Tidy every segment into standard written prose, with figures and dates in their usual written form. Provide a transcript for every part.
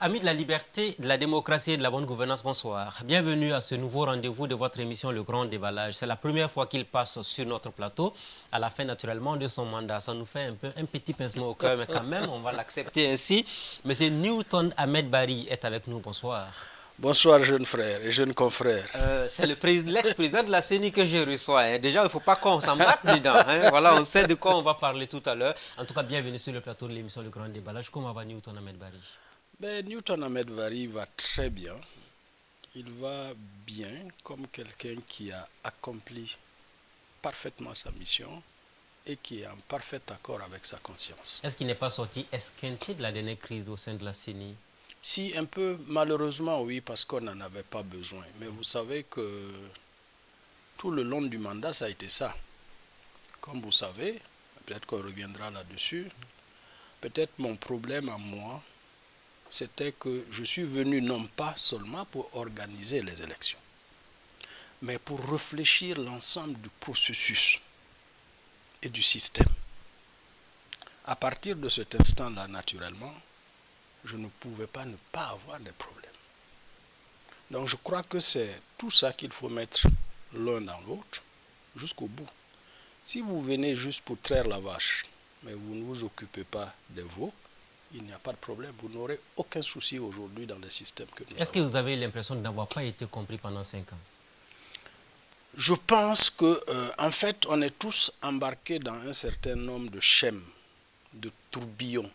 Amis de la liberté, de la démocratie et de la bonne gouvernance, bonsoir. Bienvenue à ce nouveau rendez-vous de votre émission Le Grand Déballage. C'est la première fois qu'il passe sur notre plateau, à la fin naturellement de son mandat. Ça nous fait un petit pincement au cœur, mais quand même, on va l'accepter ainsi. Monsieur Newton Ahmed Bari est avec nous, bonsoir. Bonsoir jeunes frères et jeunes confrères. C'est l'ex-président de la CENI que je reçois. Hein. Déjà, il ne faut pas qu'on s'en batte dedans. Hein. Voilà, on sait de quoi on va parler tout à l'heure. En tout cas, bienvenue sur le plateau de l'émission Le Grand Déballage. Comment va Newton Ahmed Bari? Newton Ahmed Bari va très bien. Il va bien comme quelqu'un qui a accompli parfaitement sa mission et qui est en parfait accord avec sa conscience. Est-ce qu'il n'est pas sorti esquinté de la dernière crise au sein de la CENI? Si, un peu, malheureusement, oui, parce qu'on n'en avait pas besoin. Mais vous savez que tout le long du mandat, ça a été ça. Comme vous savez, peut-être qu'on reviendra là-dessus, peut-être mon problème à moi, c'était que je suis venu non pas seulement pour organiser les élections, mais pour réfléchir l'ensemble du processus et du système. À partir de cet instant-là, naturellement, je ne pouvais pas ne pas avoir de problème. Donc je crois que c'est tout ça qu'il faut mettre l'un dans l'autre jusqu'au bout. Si vous venez juste pour traire la vache, mais vous ne vous occupez pas des veaux, il n'y a pas de problème. Vous n'aurez aucun souci aujourd'hui dans le système que nous avons. Est-ce que vous avez l'impression de n'avoir pas été compris pendant 5 ans? Je pense que, en fait, on est tous embarqués dans un certain nombre de schèmes, de tourbillons,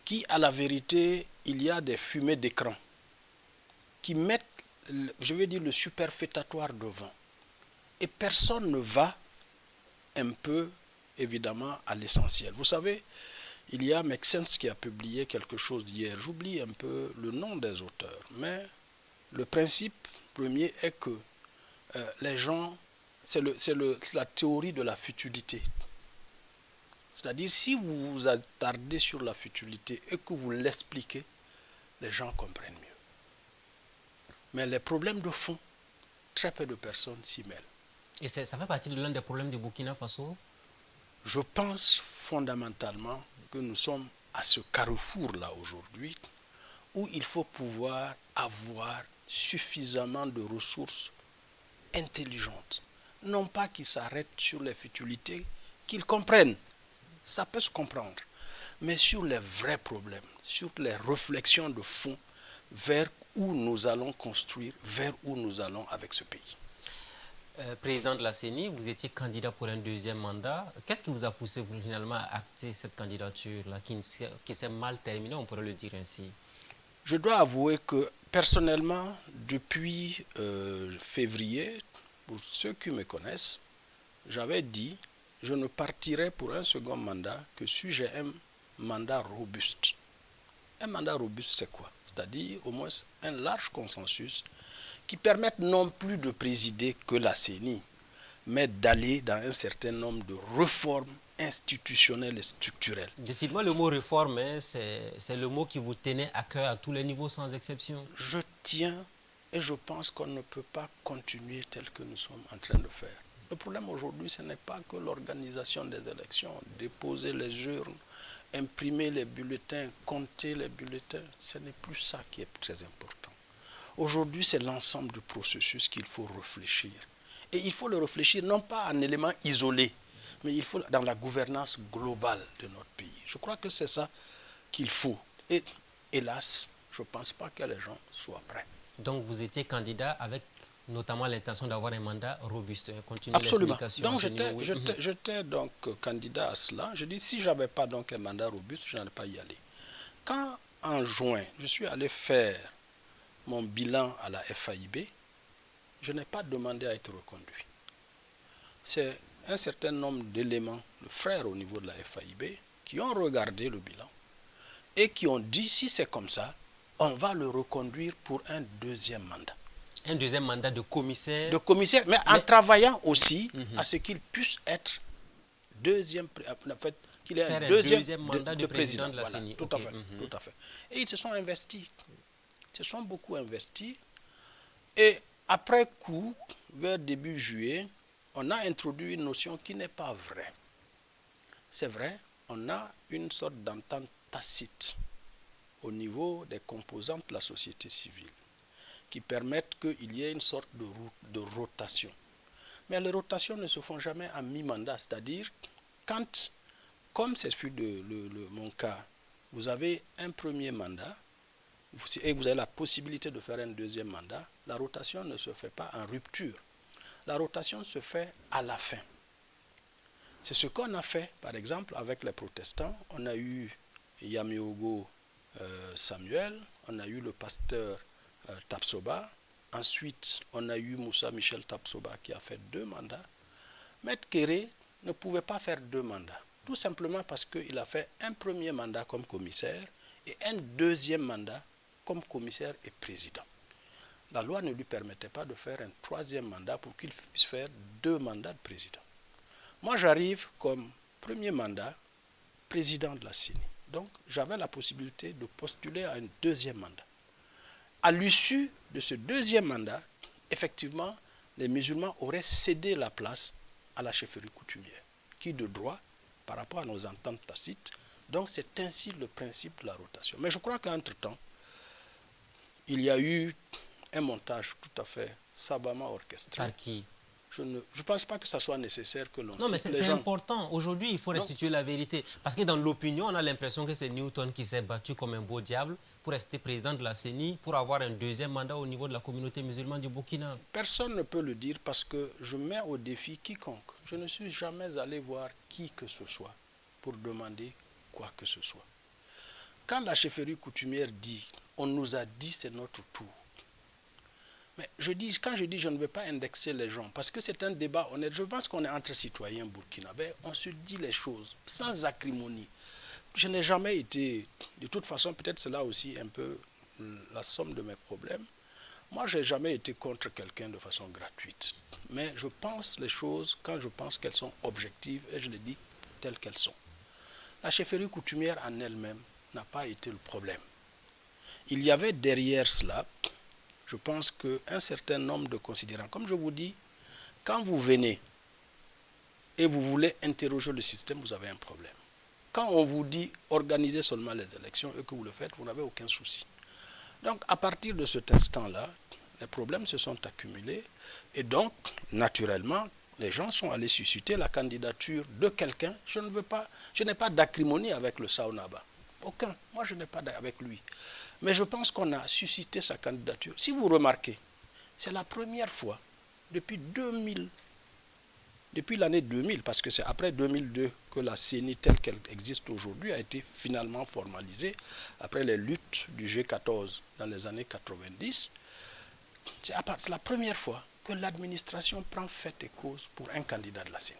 qui, à la vérité, il y a des fumées d'écran qui mettent, je vais dire, le superfétatoire devant. Et personne ne va un peu, évidemment, à l'essentiel. Vous savez, il y a Make Sense qui a publié quelque chose hier. J'oublie un peu le nom des auteurs, mais le principe premier est que les gens, c'est la théorie de la futilité. C'est-à-dire, si vous vous attardez sur la futilité et que vous l'expliquez, les gens comprennent mieux. Mais les problèmes de fond, très peu de personnes s'y mêlent. Et ça fait partie de l'un des problèmes du Burkina Faso? Je pense fondamentalement que nous sommes à ce carrefour-là aujourd'hui où il faut pouvoir avoir suffisamment de ressources intelligentes. Non pas qu'ils s'arrêtent sur les futilités, qu'ils comprennent. Ça peut se comprendre. Mais sur les vrais problèmes, sur les réflexions de fond vers où nous allons construire, vers où nous allons avec ce pays. Président de la CENI, vous étiez candidat pour un deuxième mandat. Qu'est-ce qui vous a poussé finalement à acter cette candidature-là qui s'est mal terminée, on pourrait le dire ainsi? Je dois avouer que personnellement, depuis février, pour ceux qui me connaissent, j'avais dit je ne partirai pour un second mandat que si j'ai un mandat robuste. Un mandat robuste, c'est quoi? C'est-à-dire au moins un large consensus qui permette non plus de présider que la CENI, mais d'aller dans un certain nombre de réformes institutionnelles et structurelles. Décidément, le mot réforme, hein, c'est le mot qui vous tenait à cœur à tous les niveaux sans exception. Je tiens et je pense qu'on ne peut pas continuer tel que nous sommes en train de faire. Le problème aujourd'hui, ce n'est pas que l'organisation des élections, déposer les urnes, imprimer les bulletins, compter les bulletins, ce n'est plus ça qui est très important. Aujourd'hui, c'est l'ensemble du processus qu'il faut réfléchir. Et il faut le réfléchir non pas en élément isolé, mais il faut dans la gouvernance globale de notre pays. Je crois que c'est ça qu'il faut. Et hélas, je ne pense pas que les gens soient prêts. Donc vous étiez candidat avec notamment l'intention d'avoir un mandat robuste. Continuez Absolument. l'explication. Donc j'étais donc candidat à cela. Je dis si je n'avais pas donc un mandat robuste, je n'allais pas y aller. Quand en juin, je suis allé faire mon bilan à la FAIB, je n'ai pas demandé à être reconduit. C'est un certain nombre d'éléments, de frères au niveau de la FAIB, qui ont regardé le bilan et qui ont dit si c'est comme ça, on va le reconduire pour un deuxième mandat. Un deuxième mandat de commissaire. De commissaire, mais en travaillant aussi à ce qu'il puisse être deuxième, en fait, qu'il ait un deuxième mandat de président de la voilà, CENI. tout à fait, tout à fait. Et ils se sont investis. Ils se sont beaucoup investis. Et après coup, vers début juillet, on a introduit une notion qui n'est pas vraie. C'est vrai, on a une sorte d'entente tacite au niveau des composantes de la société civile qui permettent qu'il y ait une sorte de rotation. Mais les rotations ne se font jamais à mi-mandat, c'est-à-dire quand, comme c'est fut mon cas, vous avez un premier mandat et vous avez la possibilité de faire un deuxième mandat, la rotation ne se fait pas en rupture. La rotation se fait à la fin. C'est ce qu'on a fait, par exemple, avec les protestants. On a eu Yamiogo Samuel, on a eu le pasteur Tapsoba. Ensuite, on a eu Moussa Michel Tapsoba qui a fait 2 mandats. Maître Kéré ne pouvait pas faire 2 mandats, tout simplement parce qu'il a fait un premier mandat comme commissaire et un deuxième mandat comme commissaire et président. La loi ne lui permettait pas de faire un 3e mandat pour qu'il puisse faire 2 mandats de président. Moi, j'arrive comme premier mandat président de la CENI. Donc, j'avais la possibilité de postuler à un 2e mandat. À l'issue de ce 2e mandat, effectivement, les musulmans auraient cédé la place à la chefferie coutumière, qui de droit, par rapport à nos ententes tacites, donc c'est ainsi le principe de la rotation. Mais je crois qu'entre-temps, il y a eu un montage tout à fait savamment orchestré. Par qui? Je ne pense pas que ça soit nécessaire que l'on cite. Non, mais c'est important. Aujourd'hui, il faut restituer la vérité. Parce que dans l'opinion, on a l'impression que c'est Newton qui s'est battu comme un beau diable pour rester président de la CENI, pour avoir un 2e mandat au niveau de la communauté musulmane du Burkina. Personne ne peut le dire parce que je mets au défi quiconque. Je ne suis jamais allé voir qui que ce soit pour demander quoi que ce soit. Quand la chefferie coutumière dit, on nous a dit c'est notre tour. Mais quand je dis je ne vais pas indexer les gens, parce que c'est un débat honnête, je pense qu'on est entre citoyens burkinabés, on se dit les choses sans acrimonie. Je n'ai jamais été, de toute façon, peut-être c'est là aussi un peu la somme de mes problèmes. Moi, je n'ai jamais été contre quelqu'un de façon gratuite. Mais je pense les choses quand je pense qu'elles sont objectives et je les dis telles qu'elles sont. La chefferie coutumière en elle-même n'a pas été le problème. Il y avait derrière cela, je pense qu'un certain nombre de considérants, comme je vous dis, quand vous venez et vous voulez interroger le système, vous avez un problème. Quand on vous dit organisez seulement les élections et que vous le faites, vous n'avez aucun souci. Donc à partir de cet instant-là, les problèmes se sont accumulés et donc, naturellement, les gens sont allés susciter la candidature de quelqu'un. Je n'ai pas d'acrimonie avec le Saonaba. Aucun. Moi, je n'ai pas avec lui. Mais je pense qu'on a suscité sa candidature. Si vous remarquez, c'est la première fois depuis l'année 2000, parce que c'est après 2002 que la CENI telle qu'elle existe aujourd'hui a été finalement formalisée, après les luttes du G14 dans les années 90. C'est la première fois que l'administration prend fait et cause pour un candidat de la CENI.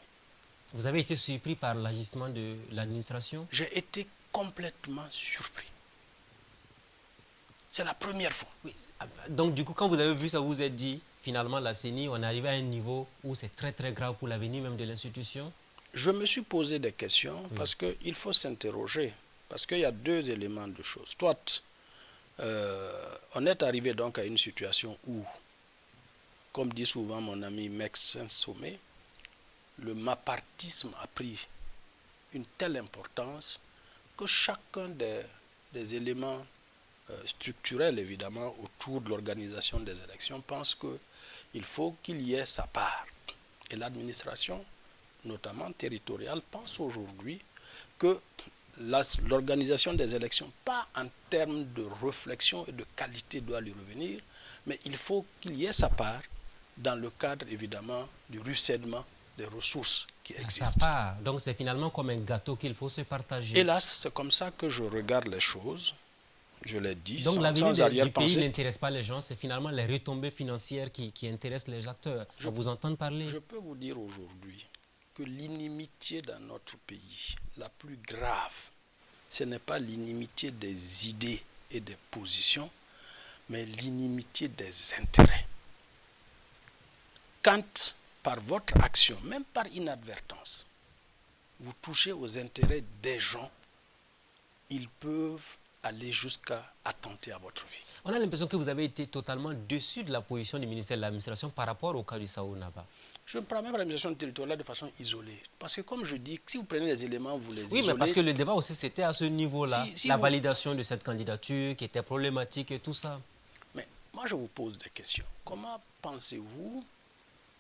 Vous avez été surpris par l'agissement de l'administration? J'ai été complètement surpris. C'est la première fois. Oui. Donc du coup, quand vous avez vu ça, vous vous êtes dit, finalement, la CENI, on est arrivé à un niveau où c'est très très grave pour l'avenir même de l'institution? Je me suis posé des questions parce qu'il faut s'interroger. Parce qu'il y a 2 éléments de choses. Soit, on est arrivé donc à une situation où, comme dit souvent mon ami Max Saint-Sommet, le mapartisme a pris une telle importance que chacun des éléments structurels, évidemment, autour de l'organisation des élections pense qu'il faut qu'il y ait sa part. Et l'administration, notamment territoriale, pense aujourd'hui que l'organisation des élections, pas en termes de réflexion et de qualité doit lui revenir, mais il faut qu'il y ait sa part dans le cadre, évidemment, du ruissellement des ressources qui existent. Sa part. Donc c'est finalement comme un gâteau qu'il faut se partager. Hélas, c'est comme ça que je regarde les choses. Je l'ai dit, donc l'avenir du pays pensée. n'intéresse pas les gens, c'est finalement les retombées financières qui intéressent les acteurs. Je vous entends parler. Je peux vous dire aujourd'hui que l'inimitié dans notre pays, la plus grave, ce n'est pas l'inimitié des idées et des positions, mais l'inimitié des intérêts. Quand, par votre action, même par inadvertance, vous touchez aux intérêts des gens, ils peuvent aller jusqu'à attenter à votre vie. On a l'impression que vous avez été totalement déçu de la position du ministère de l'Administration par rapport au cas du Saonaba. Je ne prends même pas l'administration territoriale de façon isolée. Parce que comme je dis, si vous prenez les éléments, vous les isolez... Oui, mais parce que le débat aussi, c'était à ce niveau-là. La vous... validation de cette candidature qui était problématique et tout ça. Mais moi, je vous pose des questions. Comment pensez-vous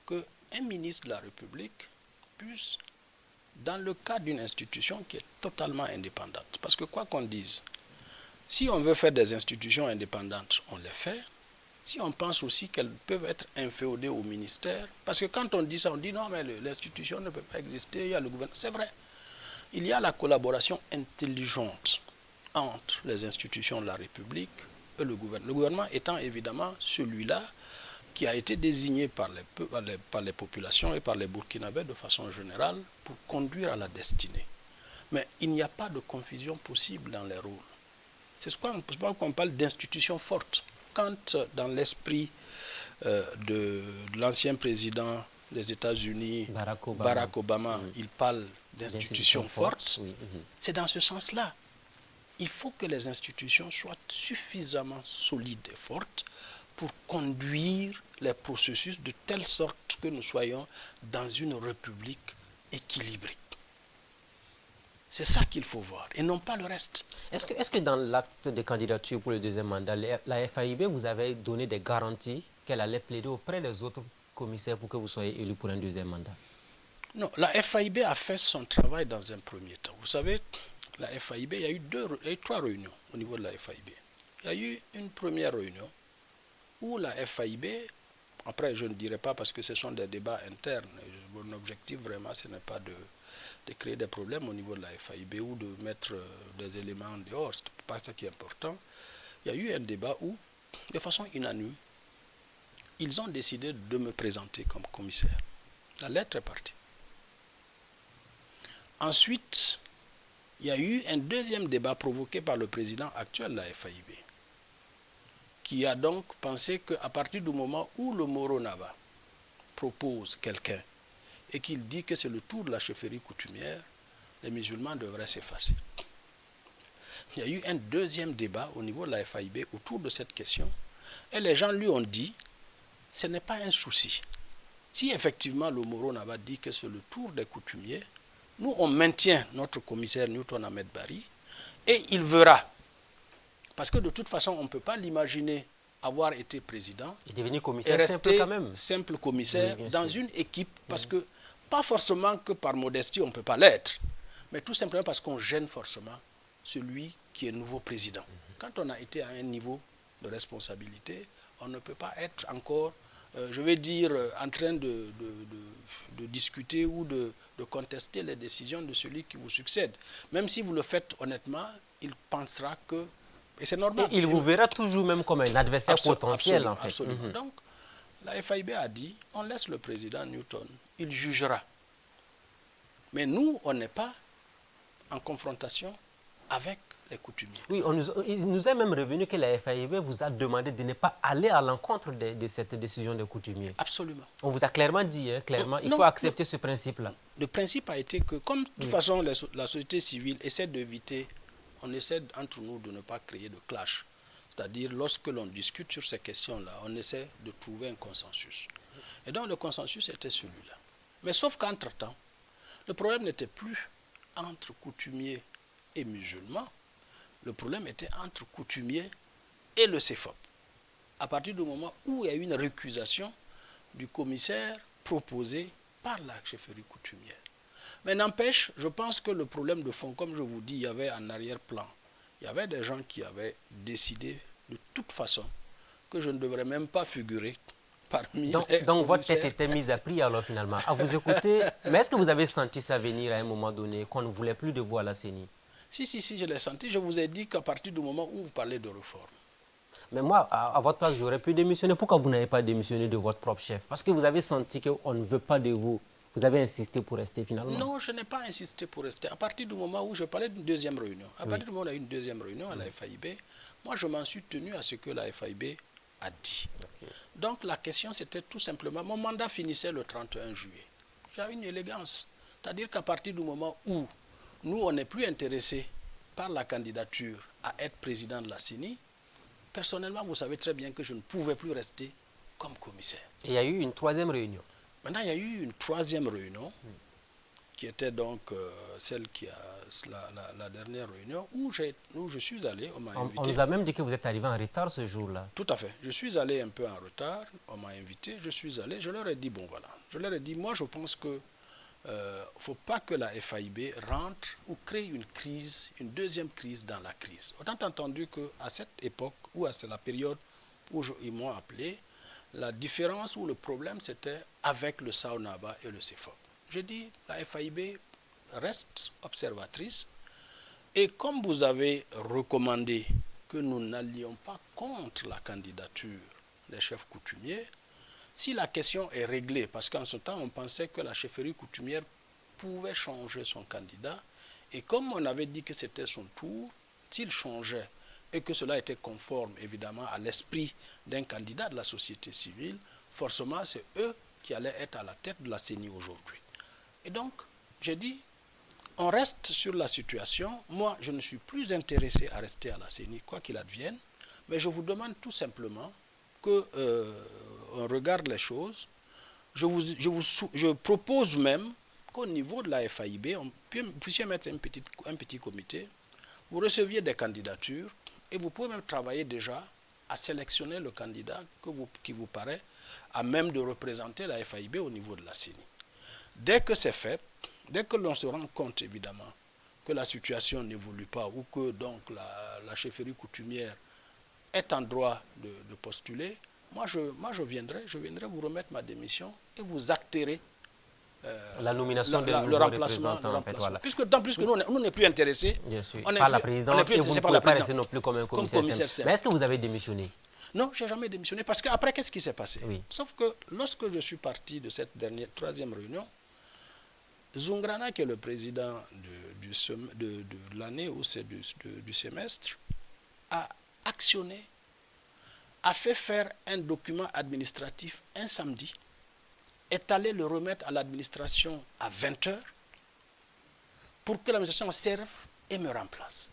qu'un ministre de la République puisse, dans le cadre d'une institution qui est totalement indépendante, parce que quoi qu'on dise, si on veut faire des institutions indépendantes, on les fait. Si on pense aussi qu'elles peuvent être inféodées au ministère, parce que quand on dit ça, on dit non, mais l'institution ne peut pas exister, il y a le gouvernement. C'est vrai. Il y a la collaboration intelligente entre les institutions de la République et le gouvernement. Le gouvernement étant évidemment celui-là qui a été désigné par les populations et par les Burkinabés de façon générale pour conduire à la destinée. Mais il n'y a pas de confusion possible dans les rôles. C'est pourquoi on parle d'institutions fortes. Quand dans l'esprit de l'ancien président des États-Unis, Barack Obama, il parle d'institutions fortes, c'est dans ce sens-là. Il faut que les institutions soient suffisamment solides et fortes pour conduire les processus de telle sorte que nous soyons dans une république équilibrée. C'est ça qu'il faut voir, et non pas le reste. Est-ce que dans l'acte de candidature pour le deuxième mandat, la FAIB vous avait donné des garanties qu'elle allait plaider auprès des autres commissaires pour que vous soyez élu pour un deuxième mandat? Non, la FAIB a fait son travail dans un premier temps. Vous savez, la FAIB, il y a eu 3 réunions au niveau de la FAIB. Il y a eu une première réunion où la FAIB, après je ne dirai pas parce que ce sont des débats internes, mon objectif vraiment ce n'est pas de créer des problèmes au niveau de la FAIB ou de mettre des éléments en dehors, ce n'est pas ça qui est important. Il y a eu un débat où, de façon unanime, ils ont décidé de me présenter comme commissaire. La lettre est partie. Ensuite, il y a eu un deuxième débat provoqué par le président actuel de la FAIB, qui a donc pensé qu'à partir du moment où le Moro Naba propose quelqu'un et qu'il dit que c'est le tour de la chefferie coutumière, les musulmans devraient s'effacer. Il y a eu un deuxième débat au niveau de la FAIB autour de cette question, et les gens lui ont dit, ce n'est pas un souci. Si effectivement le Moro Naba dit que c'est le tour des coutumiers, nous on maintient notre commissaire Newton Ahmed Bari, et il verra. Parce que de toute façon, on ne peut pas l'imaginer avoir été président et rester quand même. Simple commissaire dans sûr. une équipe, parce que, pas forcément que par modestie on ne peut pas l'être, mais tout simplement parce qu'on gêne forcément celui qui est nouveau président. Quand on a été à un niveau de responsabilité, on ne peut pas être encore, je vais dire, en train de discuter ou de contester les décisions de celui qui vous succède. Même si vous le faites honnêtement, il pensera que... Et c'est normal. Et il vous verra toujours même comme un adversaire potentiel, absolument, en fait. Absolument. Donc, la FAIB a dit, on laisse le président Newton, il jugera. Mais nous, on n'est pas en confrontation avec les coutumiers. Oui, il nous est même revenu que la FAIB vous a demandé de ne pas aller à l'encontre de cette décision des coutumiers. Absolument. On vous a clairement dit, clairement, il faut accepter ce principe-là. Le principe a été que, comme de toute façon la société civile essaie d'éviter, on essaie entre nous de ne pas créer de clash. C'est-à-dire, lorsque l'on discute sur ces questions-là, on essaie de trouver un consensus. Et donc, le consensus était celui-là. Mais sauf qu'entre-temps, le problème n'était plus entre coutumiers et musulmans. Le problème était entre coutumiers et le CEFOP. À partir du moment où il y a eu une récusation du commissaire proposé par la chefferie coutumière. Mais n'empêche, je pense que le problème de fond, comme je vous dis, il y avait en arrière-plan, il y avait des gens qui avaient décidé de toute façon que je ne devrais même pas figurer parmi les donc votre tête commissaires. était mise à prix alors finalement, à vous écouter. Mais est-ce que vous avez senti ça venir à un moment donné, qu'on ne voulait plus de vous à la CENI? Si, je l'ai senti. Je vous ai dit qu'à partir du moment où vous parlez de réforme. Mais moi, à votre place, j'aurais pu démissionner. Pourquoi vous n'avez pas démissionné de votre propre chef? Parce que vous avez senti qu'on ne veut pas de vous. Vous avez insisté pour rester finalement? Non, je n'ai pas insisté pour rester. À partir du moment où je parlais d'une deuxième réunion, à partir du moment où il y a eu une deuxième réunion à la FAIB, moi je m'en suis tenu à ce que la FAIB a dit. Okay. Donc la question c'était tout simplement, mon mandat finissait le 31 juillet. J'ai une élégance. C'est-à-dire qu'à partir du moment où nous on n'est plus intéressés par la candidature à être président de la CENI, personnellement vous savez très bien que je ne pouvais plus rester comme commissaire. Et il y a eu une troisième réunion? Maintenant, il y a eu une troisième réunion, qui était donc celle qui a la dernière réunion, où je suis allé, on m'a invité. On nous a même dit que vous êtes arrivé en retard ce jour-là. Tout à fait. Je suis allé un peu en retard, on m'a invité, je suis allé, je leur ai dit, bon voilà, je leur ai dit, moi je pense que il ne faut pas que la FAIB rentre ou crée une crise, une deuxième crise dans la crise. Autant entendu qu'à cette époque, ou à la période où ils m'ont appelé, la différence ou le problème c'était avec le SAONABA et le CEFOP. Je dis, la FAIB reste observatrice et comme vous avez recommandé que nous n'allions pas contre la candidature des chefs coutumiers, si la question est réglée, parce qu'en ce temps on pensait que la chefferie coutumière pouvait changer son candidat, et comme on avait dit que c'était son tour, s'il changeait et que cela était conforme évidemment à l'esprit d'un candidat de la société civile, forcément c'est eux qui allaient être à la tête de la CENI aujourd'hui. Et donc, j'ai dit, on reste sur la situation. Moi, je ne suis plus intéressé à rester à la CENI, quoi qu'il advienne, mais je vous demande tout simplement qu'on regarde les choses. Je propose même qu'au niveau de la FAIB, on puisse mettre un petit comité, vous receviez des candidatures et vous pouvez même travailler déjà à sélectionner le candidat qui vous paraît à même de représenter la FAIB au niveau de la CENI. Dès que c'est fait, dès que l'on se rend compte évidemment que la situation n'évolue pas ou que donc la chefferie coutumière est en droit de postuler, moi je viendrai vous remettre ma démission et vous acterez la nomination de le remplacement. Voilà. Puisque tant plus que nous on n'est plus intéressés par la présidence et vous ne pouvez pas rester non plus comme un commissaire. Mais est-ce que vous avez démissionné? Non, je n'ai jamais démissionné parce qu'après, qu'est-ce qui s'est passé? Oui. Sauf que lorsque je suis parti de cette troisième réunion, Zungrana, qui est le président de l'année ou c'est du semestre, a actionné, a fait faire un document administratif un samedi, est allé le remettre à l'administration à 20h pour que l'administration serve et me remplace.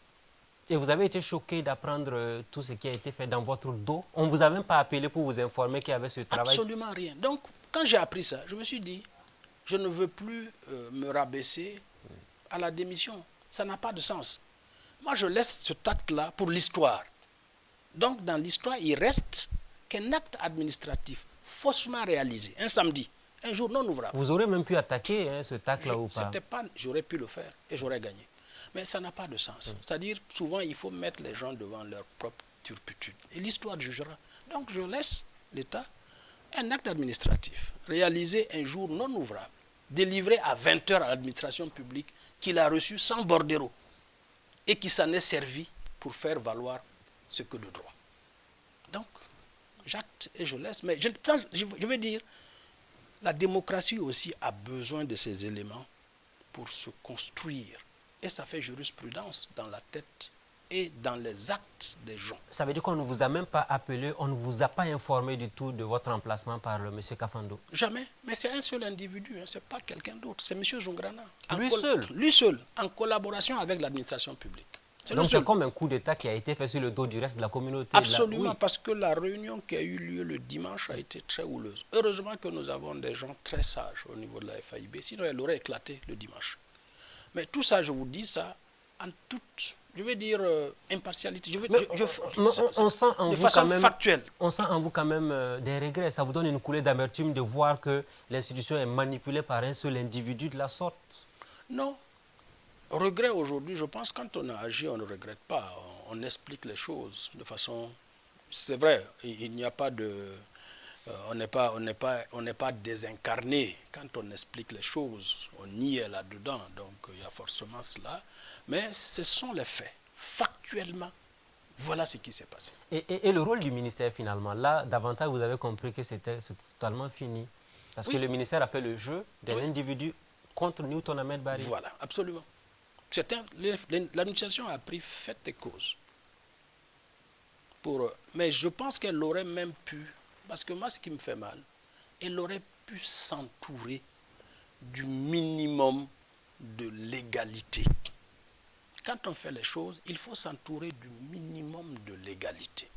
Et vous avez été choqué d'apprendre tout ce qui a été fait dans votre dos? On ne vous a même pas appelé pour vous informer qu'il y avait ce travail? Absolument rien. Donc, quand j'ai appris ça, je me suis dit, je ne veux plus me rabaisser à la démission. Ça n'a pas de sens. Moi, je laisse ce acte-là pour l'histoire. Donc, dans l'histoire, il reste qu'un acte administratif faussement réalisé, un samedi, un jour non ouvrable. Vous aurez même pu attaquer ce acte-là ou pas? J'aurais pu le faire et j'aurais gagné. Mais ça n'a pas de sens. C'est-à-dire, souvent, il faut mettre les gens devant leur propre turpitude. Et l'histoire jugera. Donc, je laisse l'État un acte administratif réalisé un jour non ouvrable, délivré à 20h à l'administration publique, qu'il a reçu sans bordereau et qui s'en est servi pour faire valoir ce que de droit. Donc, j'acte et je laisse. Mais je veux dire, la démocratie aussi a besoin de ces éléments pour se construire. Et ça fait jurisprudence dans la tête et dans les actes des gens. Ça veut dire qu'on ne vous a même pas appelé, on ne vous a pas informé du tout de votre remplacement par M. Kafando? Jamais. Mais c'est un seul individu, ce n'est pas quelqu'un d'autre. C'est M. Zungrana. Lui seul? Lui seul, en collaboration avec l'administration publique. Donc c'est comme un coup d'État qui a été fait sur le dos du reste de la communauté. Absolument, parce que la réunion qui a eu lieu le dimanche a été très houleuse. Heureusement que nous avons des gens très sages au niveau de la FAIB, sinon elle aurait éclaté le dimanche. Mais tout ça, je vous dis ça en toute, je vais dire, impartialité. On sent en de vous façon quand même, factuelle. On sent en vous quand même des regrets. Ça vous donne une coulée d'amertume de voir que l'institution est manipulée par un seul individu de la sorte? Non. Regret aujourd'hui, je pense quand on a agi, on ne regrette pas. On explique les choses de façon... C'est vrai, il n'y a pas de... on n'est pas désincarné quand on explique les choses. On y est là-dedans, donc il y a forcément cela. Mais ce sont les faits. Factuellement, voilà ce qui s'est passé. Et le rôle du ministère finalement, là, davantage vous avez compris que c'est totalement fini. Parce que le ministère a fait le jeu d'un individu contre Newton Ahmed Bari. Voilà, absolument. L'administration a pris fait et cause. Mais je pense qu'elle aurait même pu, parce que moi ce qui me fait mal, elle aurait pu s'entourer du minimum de légalité. Quand on fait les choses, il faut s'entourer du minimum de légalité.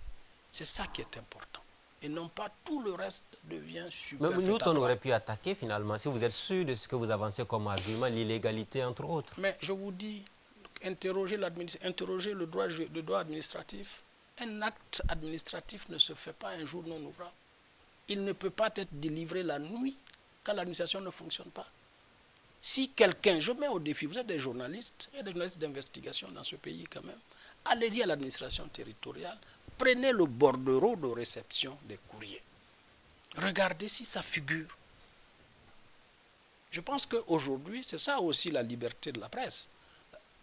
C'est ça qui est important. et non pas tout le reste devient Mais superfétatoire. Newton aurait pu attaquer finalement, si vous êtes sûr de ce que vous avancez comme argument, l'illégalité entre autres. Mais je vous dis, interroger le droit administratif. Un acte administratif ne se fait pas un jour non ouvrable. Il ne peut pas être délivré la nuit quand l'administration ne fonctionne pas. Si quelqu'un, je mets au défi, vous êtes des journalistes, il y a des journalistes d'investigation dans ce pays quand même, allez-y à l'administration territoriale, prenez le bordereau de réception des courriers. Regardez si ça figure. Je pense qu'aujourd'hui, c'est ça aussi la liberté de la presse,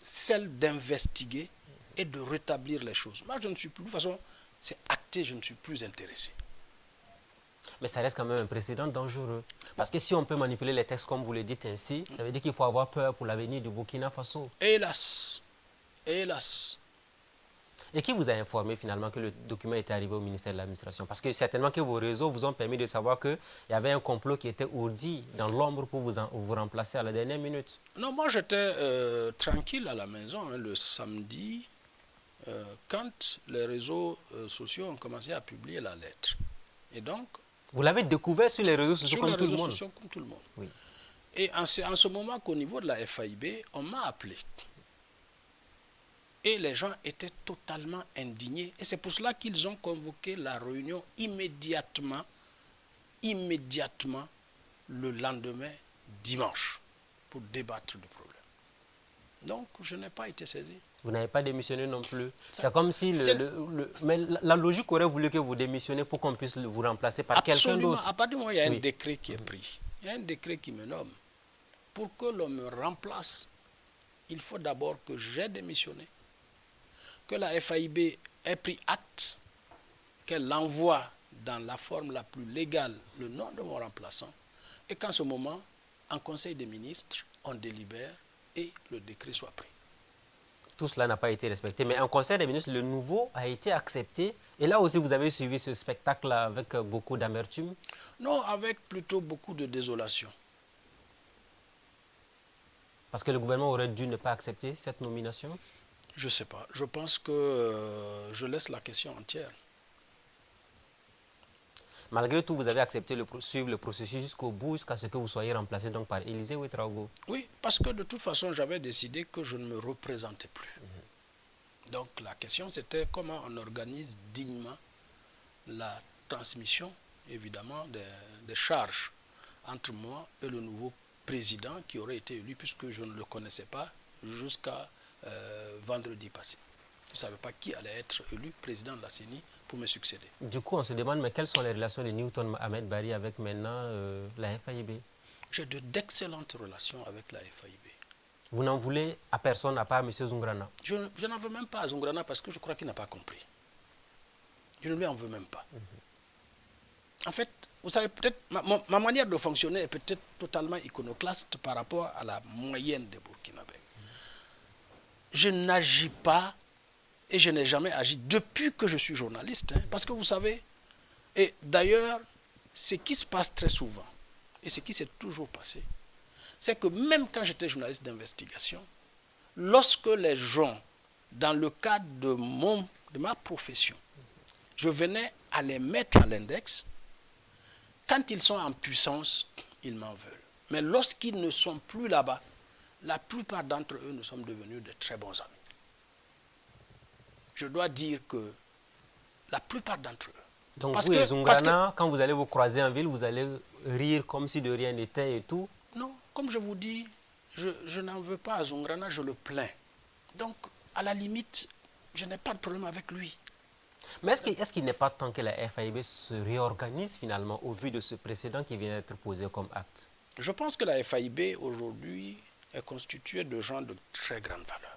celle d'investiguer et de rétablir les choses. Moi, je ne suis plus, de toute façon, c'est acté, je ne suis plus intéressé. Mais ça reste quand même un précédent dangereux. Parce que si on peut manipuler les textes comme vous le dites ainsi, ça veut dire qu'il faut avoir peur pour l'avenir du Burkina Faso. Hélas, hélas. Et qui vous a informé finalement que le document était arrivé au ministère de l'Administration? Parce que certainement que vos réseaux vous ont permis de savoir qu'il y avait un complot qui était ourdi dans l'ombre pour vous remplacer à la dernière minute. Non, moi j'étais tranquille à la maison le samedi quand les réseaux sociaux ont commencé à publier la lettre. Et donc, vous l'avez découvert sur les réseaux sociaux comme tout le monde? Sur les réseaux sociaux comme tout le monde. Oui. Et en ce moment qu'au niveau de la FAIB, on m'a appelé. Et les gens étaient totalement indignés. Et c'est pour cela qu'ils ont convoqué la réunion immédiatement, le lendemain, dimanche, pour débattre du problème. Donc, je n'ai pas été saisi. Vous n'avez pas démissionné non plus. C'est comme si mais la logique aurait voulu que vous démissionnez pour qu'on puisse vous remplacer par quelqu'un d'autre. À partir du moment où il y a un décret qui est pris, il y a un décret qui me nomme. Pour que l'on me remplace, il faut d'abord que j'ai démissionné, que la FAIB ait pris acte, qu'elle envoie dans la forme la plus légale le nom de mon remplaçant, et qu'en ce moment, en Conseil des ministres, on délibère et le décret soit pris. Tout cela n'a pas été respecté. Mais en Conseil des ministres, le nouveau a été accepté. Et là aussi, vous avez suivi ce spectacle avec beaucoup d'amertume? Non, avec plutôt beaucoup de désolation. Parce que le gouvernement aurait dû ne pas accepter cette nomination? Je ne sais pas. Je pense que je laisse la question entière. Malgré tout, vous avez accepté de suivre le processus jusqu'au bout, jusqu'à ce que vous soyez remplacé donc par Élisée Ouedraogo. Oui, parce que de toute façon, j'avais décidé que je ne me représentais plus. Donc la question, c'était comment on organise dignement la transmission, évidemment, des charges entre moi et le nouveau président qui aurait été élu, puisque je ne le connaissais pas jusqu'à vendredi passé. Je ne savais pas qui allait être élu président de la CENI pour me succéder. Du coup, on se demande, mais quelles sont les relations de Newton Ahmed Barry avec maintenant la FAIB? J'ai d'excellentes relations avec la FAIB. Vous n'en voulez à personne à part M. Zungrana? Je n'en veux même pas à Zungrana parce que je crois qu'il n'a pas compris. Je ne lui en veux même pas. En fait, vous savez, peut-être ma manière de fonctionner est peut-être totalement iconoclaste par rapport à la moyenne des Burkinabés. Je n'agis pas et je n'ai jamais agi depuis que je suis journaliste. Parce que vous savez, et d'ailleurs, ce qui se passe très souvent, et ce qui s'est toujours passé, c'est que même quand j'étais journaliste d'investigation, lorsque les gens, dans le cadre de ma profession, je venais à les mettre à l'index, quand ils sont en puissance, ils m'en veulent. Mais lorsqu'ils ne sont plus là-bas, la plupart d'entre eux, nous sommes devenus de très bons amis. Je dois dire que la plupart d'entre eux. Donc vous et Zungrana, quand vous allez vous croiser en ville, vous allez rire comme si de rien n'était et tout? Non, comme je vous dis, je n'en veux pas à Zungrana, je le plains. Donc, à la limite, je n'ai pas de problème avec lui. Mais est-ce qu'il n'est pas temps que la FAIB se réorganise finalement au vu de ce précédent qui vient d'être posé comme acte? Je pense que la FAIB aujourd'hui est constituée de gens de très grande valeur.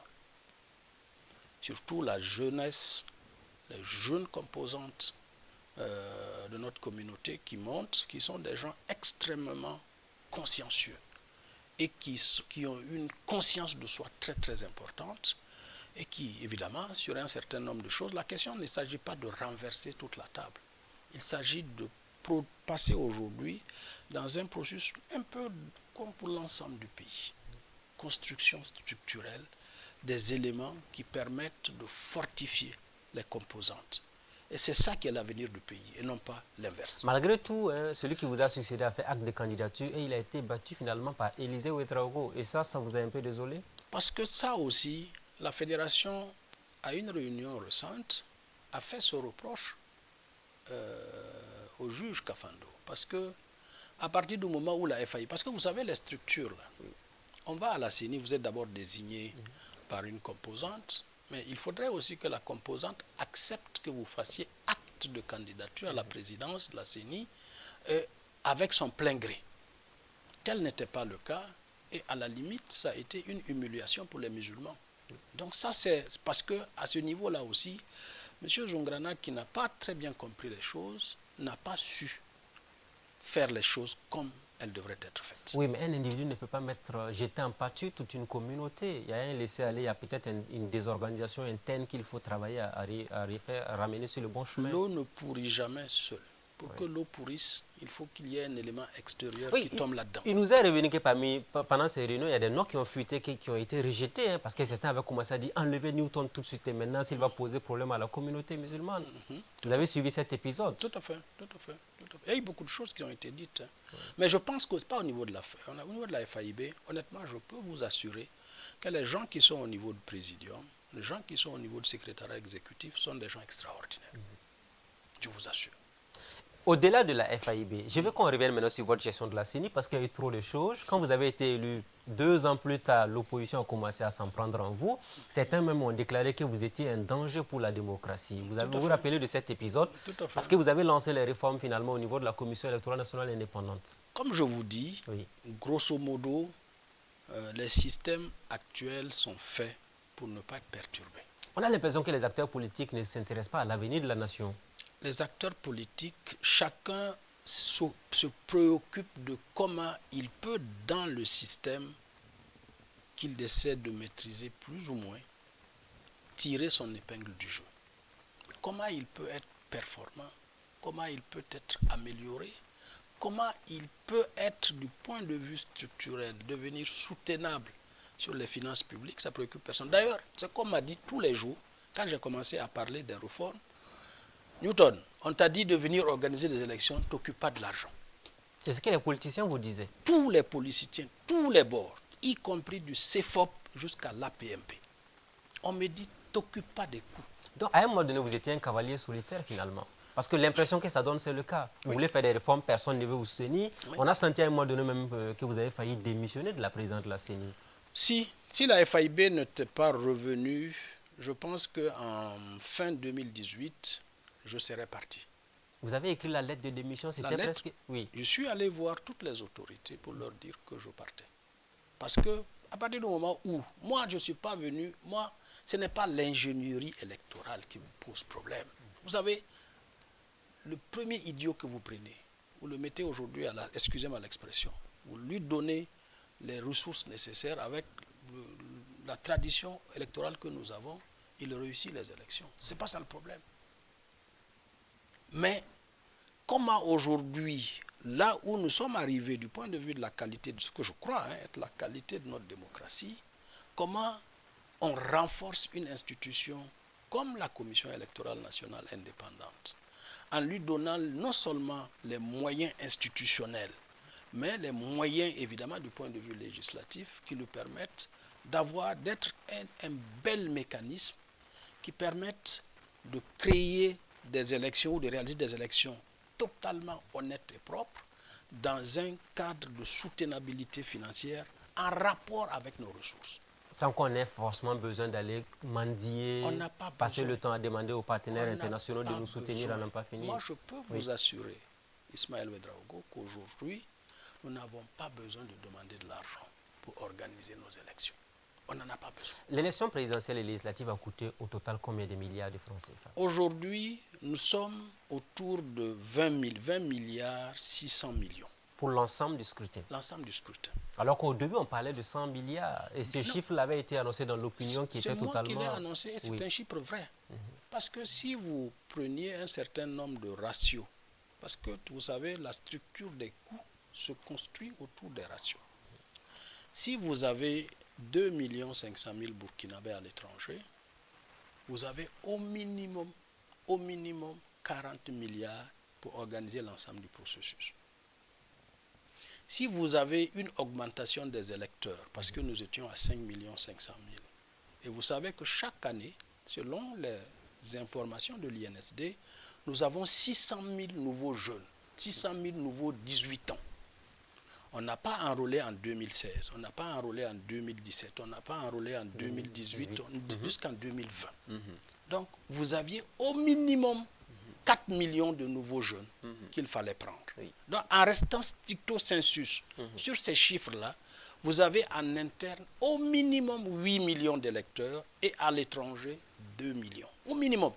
Surtout la jeunesse, les jeunes composantes de notre communauté qui montent, qui sont des gens extrêmement consciencieux et qui ont une conscience de soi très très importante et qui, évidemment, sur un certain nombre de choses, la question ne s'agit pas de renverser toute la table. Il s'agit de passer aujourd'hui dans un processus un peu comme pour l'ensemble du pays. Construction structurelle, des éléments qui permettent de fortifier les composantes Et c'est ça qui est l'avenir du pays et non pas l'inverse. Malgré tout, hein, celui qui vous a succédé a fait acte de candidature et il a été battu finalement par Élisée Ouedraogo. Et ça vous a un peu désolé? Parce que ça aussi, la fédération, à une réunion récente, a fait ce reproche au juge Kafando. Parce que à partir du moment où la FAI, parce que vous savez les structures là, on va à la CENI, vous êtes d'abord désigné par une composante, mais il faudrait aussi que la composante accepte que vous fassiez acte de candidature à la présidence de la CENI avec son plein gré. Tel n'était pas le cas, et à la limite, ça a été une humiliation pour les musulmans. Donc ça, c'est parce que à ce niveau-là aussi, M. Zongrana, qui n'a pas très bien compris les choses, n'a pas su faire les choses comme elles devraient être faites. Oui, mais un individu ne peut pas jeter en pâture toute une communauté. Il y a un laisser-aller, il y a peut-être une désorganisation interne qu'il faut travailler à ramener sur le bon chemin. L'eau ne pourrit jamais seule. Pour que l'eau pourrisse, il faut qu'il y ait un élément extérieur qui tombe là-dedans. Il nous est revenu que pendant ces réunions, il y a des noms qui ont fuité, qui ont été rejetés, hein, parce que certains avaient commencé à dire enlever Newton tout de suite et maintenant s'il va poser problème à la communauté musulmane. Vous avez suivi cet épisode? Tout à fait, tout à fait, tout à fait. Il y a eu beaucoup de choses qui ont été dites. Hein. Mais je pense que ce n'est pas au niveau de au niveau de la FAIB, honnêtement, je peux vous assurer que les gens qui sont au niveau du présidium, les gens qui sont au niveau du secrétariat exécutif sont des gens extraordinaires. Je vous assure. Au-delà de la FAIB, je veux qu'on revienne maintenant sur votre gestion de la CENI parce qu'il y a eu trop de choses. Quand vous avez été élu 2 ans plus tard, l'opposition a commencé à s'en prendre en vous. Certains même ont déclaré que vous étiez un danger pour la démocratie. Vous vous rappelez de cet épisode? Parce que vous avez lancé les réformes finalement au niveau de la Commission électorale nationale indépendante. Comme je vous dis, grosso modo, les systèmes actuels sont faits pour ne pas être perturbés. On a l'impression que les acteurs politiques ne s'intéressent pas à l'avenir de la nation. Les acteurs politiques, chacun se préoccupe de comment il peut, dans le système qu'il essaie de maîtriser plus ou moins, tirer son épingle du jeu. Comment il peut être performant, comment il peut être amélioré, comment il peut être, du point de vue structurel, devenir soutenable sur les finances publiques, ça préoccupe personne. D'ailleurs, c'est comme m'a dit tous les jours, quand j'ai commencé à parler des réformes, Newton, on t'a dit de venir organiser des élections, ne t'occupe pas de l'argent. C'est ce que les politiciens vous disaient. Tous les politiciens, tous les bords, y compris du CEFOP jusqu'à l'APMP. On me dit, t'occupe pas des coûts. Donc, à un moment donné, vous étiez un cavalier solitaire finalement. Parce que l'impression que ça donne, c'est le cas. Vous voulez faire des réformes, personne ne veut vous soutenir. On a senti à un moment donné même que vous avez failli démissionner de la présidence de la CENI. Si la FAIB n'était pas revenue, je pense qu'en fin 2018, je serais parti. Vous avez écrit la lettre de démission, c'était presque... Oui. Je suis allé voir toutes les autorités pour leur dire que je partais. Parce que, à partir du moment où, moi, je ne suis pas venu, moi, ce n'est pas l'ingénierie électorale qui me pose problème. Vous savez, le premier idiot que vous prenez, vous le mettez aujourd'hui à excusez-moi l'expression, vous lui donnez les ressources nécessaires avec la tradition électorale que nous avons, il réussit les élections. Ce n'est pas ça le problème. Mais comment aujourd'hui, là où nous sommes arrivés du point de vue de la qualité de ce que je crois être la qualité de notre démocratie, comment on renforce une institution comme la Commission électorale nationale indépendante, en lui donnant non seulement les moyens institutionnels, mais les moyens évidemment du point de vue législatif qui lui permettent d'être un bel mécanisme qui permette de créer des élections ou de réaliser des élections totalement honnêtes et propres dans un cadre de soutenabilité financière en rapport avec nos ressources. Sans qu'on ait forcément besoin d'aller mendier, passer le temps à demander aux partenaires internationaux de nous soutenir à n'en pas finir. Moi, je peux vous assurer, Ismaël Ouedraogo, qu'aujourd'hui, nous n'avons pas besoin de demander de l'argent pour organiser nos élections. On n'en a pas besoin. L'élection présidentielle et législative a coûté au total combien de milliards de francs CFA? Aujourd'hui, nous sommes autour de 20 milliards 600 millions. Pour l'ensemble du scrutin? L'ensemble du scrutin. Alors qu'au début, on parlait de 100 milliards. Et ce chiffre avait été annoncé dans l'opinion qui était totalement... C'est moi qui l'ai annoncé, c'est un chiffre vrai. Parce que si vous preniez un certain nombre de ratios, parce que vous savez, la structure des coûts se construit autour des ratios. Si vous avez 2 500 000 Burkinabés à l'étranger, vous avez au minimum au minimum 40 milliards pour organiser l'ensemble du processus. Si vous avez une augmentation des électeurs, parce que nous étions à 5 500 000, et vous savez que chaque année, selon les informations de l'INSD, nous avons 600 000 nouveaux jeunes, 600 000 nouveaux 18 ans. On n'a pas enrôlé en 2016, on n'a pas enrôlé en 2017, on n'a pas enrôlé en 2018, jusqu'en 2020. Donc, vous aviez au minimum 4 millions de nouveaux jeunes qu'il fallait prendre. Oui. Donc, en restant stricto sensus sur ces chiffres-là, vous avez en interne au minimum 8 millions d'électeurs et à l'étranger 2 millions. Au minimum.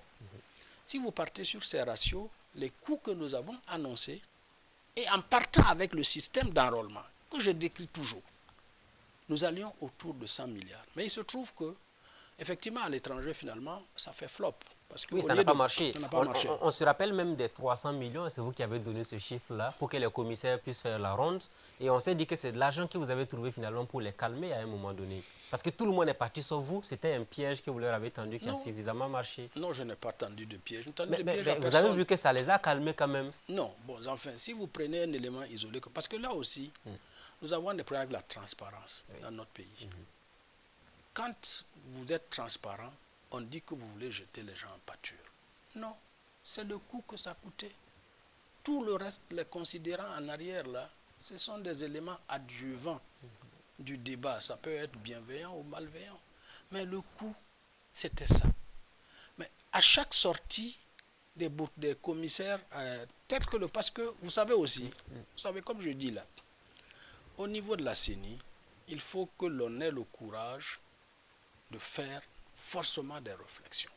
Si vous partez sur ces ratios, les coûts que nous avons annoncés, et en partant avec le système d'enrôlement, que je décris toujours, nous allions autour de 100 milliards. Mais il se trouve que, effectivement, à l'étranger, finalement, ça fait flop. Parce que oui, ça n'a pas marché. On se rappelle même des 300 millions, c'est vous qui avez donné ce chiffre-là, pour que les commissaires puissent faire la ronde. Et on s'est dit que c'est de l'argent que vous avez trouvé finalement pour les calmer à un moment donné. Parce que tout le monde est parti sauf vous, c'était un piège que vous leur avez tendu qui a suffisamment marché. Non, je n'ai pas tendu de piège. Mais vous avez vu que ça les a calmés quand même. Non, bon, enfin, si vous prenez un élément isolé, parce que là aussi, nous avons des problèmes avec la transparence dans notre pays. Quand vous êtes transparent, on dit que vous voulez jeter les gens en pâture. Non, c'est le coût que ça coûtait. Tout le reste, les considérants en arrière, là, ce sont des éléments adjuvants du débat. Ça peut être bienveillant ou malveillant. Mais le coût, c'était ça. Mais à chaque sortie des commissaires, parce que vous savez aussi, vous savez, comme je dis là, au niveau de la CENI, il faut que l'on ait le courage de faire forcément des réflexions.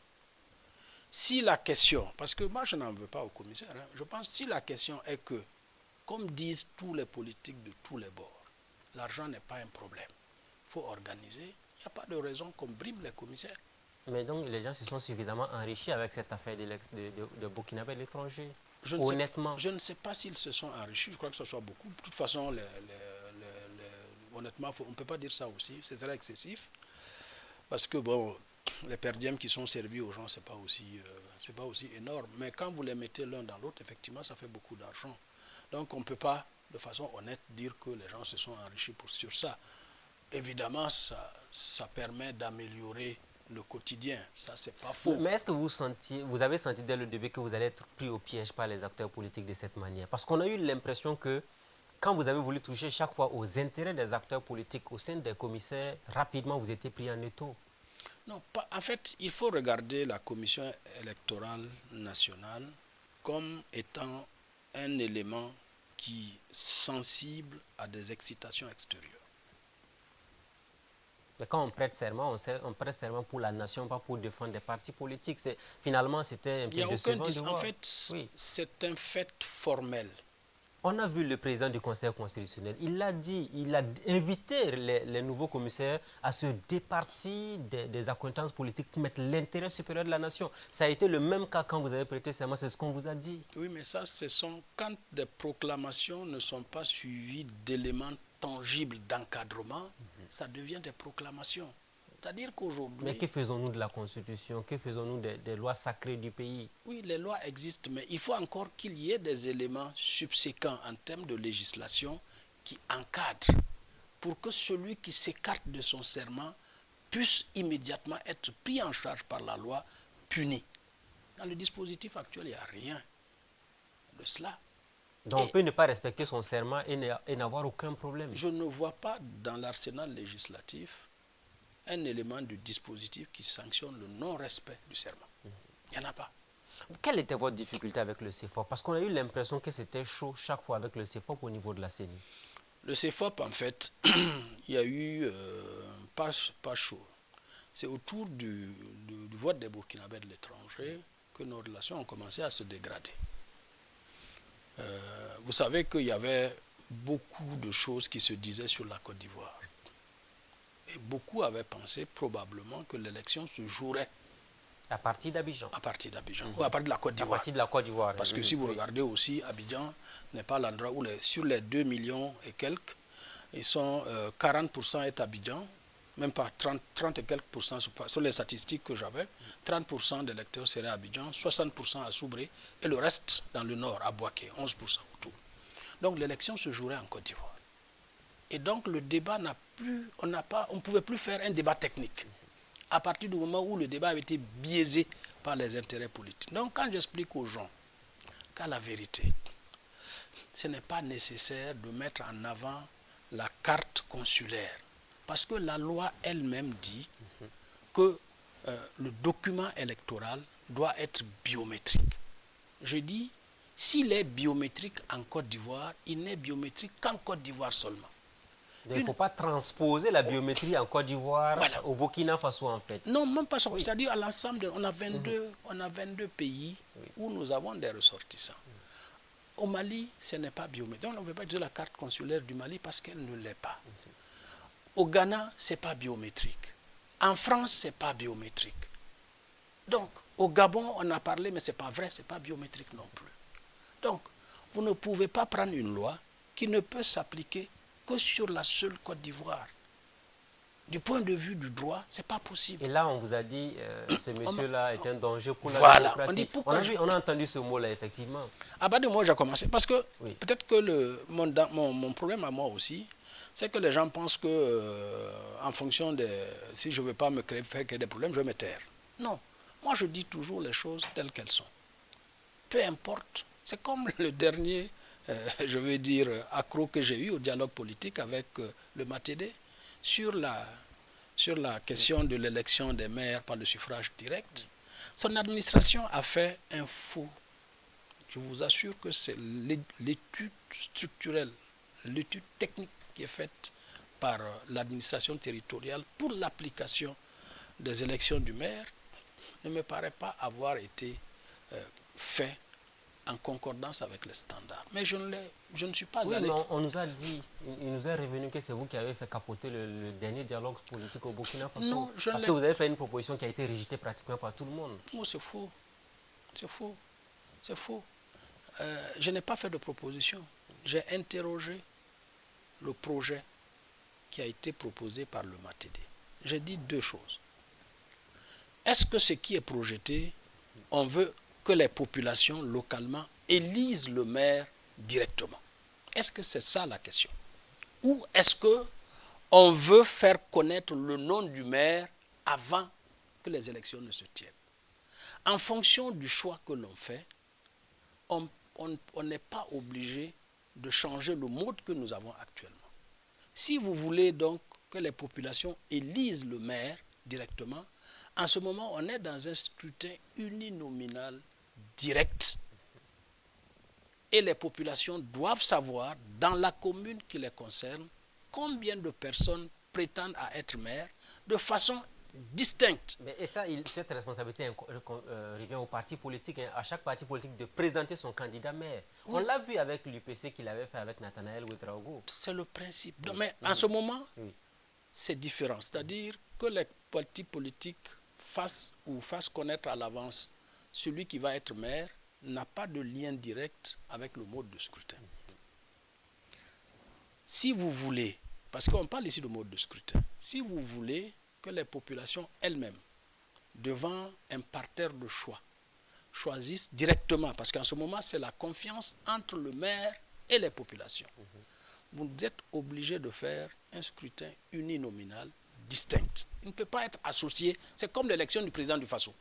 Si la question, parce que moi je n'en veux pas au commissaire, je pense que si la question est que, comme disent tous les politiques de tous les bords, l'argent n'est pas un problème, il faut organiser, il n'y a pas de raison qu'on brime les commissaires. Mais donc les gens se sont suffisamment enrichis avec cette affaire de Burkinabé de l'étranger, honnêtement. Je ne sais pas s'ils se sont enrichis, je crois que ce soit beaucoup. De toute façon, honnêtement, on ne peut pas dire ça aussi, ce serait excessif. Parce que bon, les perdièmes qui sont servis aux gens, c'est pas aussi énorme. Mais quand vous les mettez l'un dans l'autre, effectivement, ça fait beaucoup d'argent. Donc on ne peut pas, de façon honnête, dire que les gens se sont enrichis sur ça. Évidemment, ça permet d'améliorer le quotidien. Ça, c'est pas faux. Mais est-ce que vous avez senti dès le début que vous allez être pris au piège par les acteurs politiques de cette manière? Parce qu'on a eu l'impression que quand vous avez voulu toucher chaque fois aux intérêts des acteurs politiques au sein des commissaires, rapidement vous étiez pris en étau. Non, en fait, il faut regarder la commission électorale nationale comme étant un élément qui est sensible à des excitations extérieures. Mais quand on prête serment, on prête serment pour la nation, pas pour défendre des partis politiques. Finalement, c'était un peu décevant de voir. En fait, c'est un fait formel. On a vu le président du Conseil constitutionnel, il l'a dit, il a invité les nouveaux commissaires à se départir des accointances politiques pour mettre l'intérêt supérieur de la nation. Ça a été le même cas quand vous avez prêté serment, c'est ce qu'on vous a dit. Oui, mais ça, quand des proclamations ne sont pas suivies d'éléments tangibles d'encadrement, ça devient des proclamations. C'est-à-dire qu'aujourd'hui... Mais que faisons-nous de la Constitution? Que faisons-nous des lois sacrées du pays? Oui, les lois existent, mais il faut encore qu'il y ait des éléments subséquents en termes de législation qui encadrent pour que celui qui s'écarte de son serment puisse immédiatement être pris en charge par la loi, puni. Dans le dispositif actuel, il n'y a rien de cela. Donc on peut ne pas respecter son serment et n'avoir aucun problème. Je ne vois pas dans l'arsenal législatif un élément du dispositif qui sanctionne le non-respect du serment. Il n'y en a pas. Quelle était votre difficulté avec le CEFOP? Parce qu'on a eu l'impression que c'était chaud chaque fois avec le CEFOP au niveau de la CENI. Le CEFOP, en fait, il y a eu pas chaud. C'est autour du vote des Burkinabés de l'étranger que nos relations ont commencé à se dégrader. Vous savez qu'il y avait beaucoup de choses qui se disaient sur la Côte d'Ivoire. Et beaucoup avaient pensé probablement que l'élection se jouerait à partir d'Abidjan. À partir d'Abidjan, ou à partir de la Côte d'Ivoire. À partir de la Côte d'Ivoire. Parce que si vous regardez aussi, Abidjan n'est pas l'endroit où sur les 2 millions et quelques, ils sont 40% est Abidjan, même pas 30 et quelques pourcents sur les statistiques que j'avais, 30% des électeurs seraient à Abidjan, 60% à Soubré et le reste dans le nord, à Bouaké, 11% autour. Donc l'élection se jouerait en Côte d'Ivoire. Et donc le débat on ne pouvait plus faire un débat technique à partir du moment où le débat avait été biaisé par les intérêts politiques. Donc quand j'explique aux gens qu'à la vérité, ce n'est pas nécessaire de mettre en avant la carte consulaire, parce que la loi elle-même dit que le document électoral doit être biométrique. Je dis, s'il est biométrique en Côte d'Ivoire, il n'est biométrique qu'en Côte d'Ivoire seulement. Donc, il ne faut pas transposer la biométrie en Côte d'Ivoire, voilà, au Burkina Faso en fait. Non, même pas ça. Oui. C'est-à-dire à l'ensemble, on a 22 pays où nous avons des ressortissants. Au Mali, ce n'est pas biométrique. Donc on ne veut pas dire la carte consulaire du Mali parce qu'elle ne l'est pas. Au Ghana, ce n'est pas biométrique. En France, ce n'est pas biométrique. Donc, au Gabon, on a parlé, mais ce n'est pas vrai, ce n'est pas biométrique non plus. Donc, vous ne pouvez pas prendre une loi qui ne peut s'appliquer que sur la seule Côte d'Ivoire. Du point de vue du droit, ce n'est pas possible. Et là, on vous a dit, ce monsieur-là est un danger pour la voilà, démocratie. On a entendu ce mot-là, effectivement. À partir de moi, j'ai commencé. Parce que oui. peut-être que mon problème à moi aussi, c'est que les gens pensent que, en fonction de... Si je ne veux pas faire des problèmes, je vais me taire. Non. Moi, je dis toujours les choses telles qu'elles sont. Peu importe. C'est comme le dernier, je veux dire, accro que j'ai eu au dialogue politique avec le Matédé sur la question de l'élection des maires par le suffrage direct. Son administration a fait un faux. Je vous assure que c'est l'étude structurelle, l'étude technique qui est faite par l'administration territoriale pour l'application des élections du maire ne me paraît pas avoir été fait en concordance avec les standards. Mais je ne suis pas allé... Mais on nous a dit, il nous est revenu que c'est vous qui avez fait capoter le dernier dialogue politique au Burkina Faso. Non, parce que vous avez fait une proposition qui a été rejetée pratiquement par tout le monde. Non, c'est faux. C'est faux. C'est faux. Je n'ai pas fait de proposition. J'ai interrogé le projet qui a été proposé par le Matédé. J'ai dit deux choses. Est-ce que ce qui est projeté, on veut que les populations localement élisent le maire directement? Est-ce que c'est ça la question? Ou est-ce qu'on veut faire connaître le nom du maire avant que les élections ne se tiennent? En fonction du choix que l'on fait, on n'est pas obligé de changer le mode que nous avons actuellement. Si vous voulez donc que les populations élisent le maire directement, en ce moment, on est dans un scrutin uninominal direct. Et les populations doivent savoir, dans la commune qui les concerne, combien de personnes prétendent à être maire de façon distincte. Mais et ça, cette responsabilité revient aux partis politiques, à chaque parti politique de présenter son candidat maire. Oui. On l'a vu avec l'UPC qu'il avait fait avec Nathanaël Ouedraogo. C'est le principe. Donc, mais en ce moment, c'est différent. C'est-à-dire que les partis politiques fassent connaître à l'avance celui qui va être maire n'a pas de lien direct avec le mode de scrutin. Si vous voulez, parce qu'on parle ici de mode de scrutin, si vous voulez que les populations elles-mêmes, devant un parterre de choix, choisissent directement, parce qu'en ce moment, c'est la confiance entre le maire et les populations. Vous êtes obligé de faire un scrutin uninominal distinct. Il ne peut pas être associé. C'est comme l'élection du président du Faso.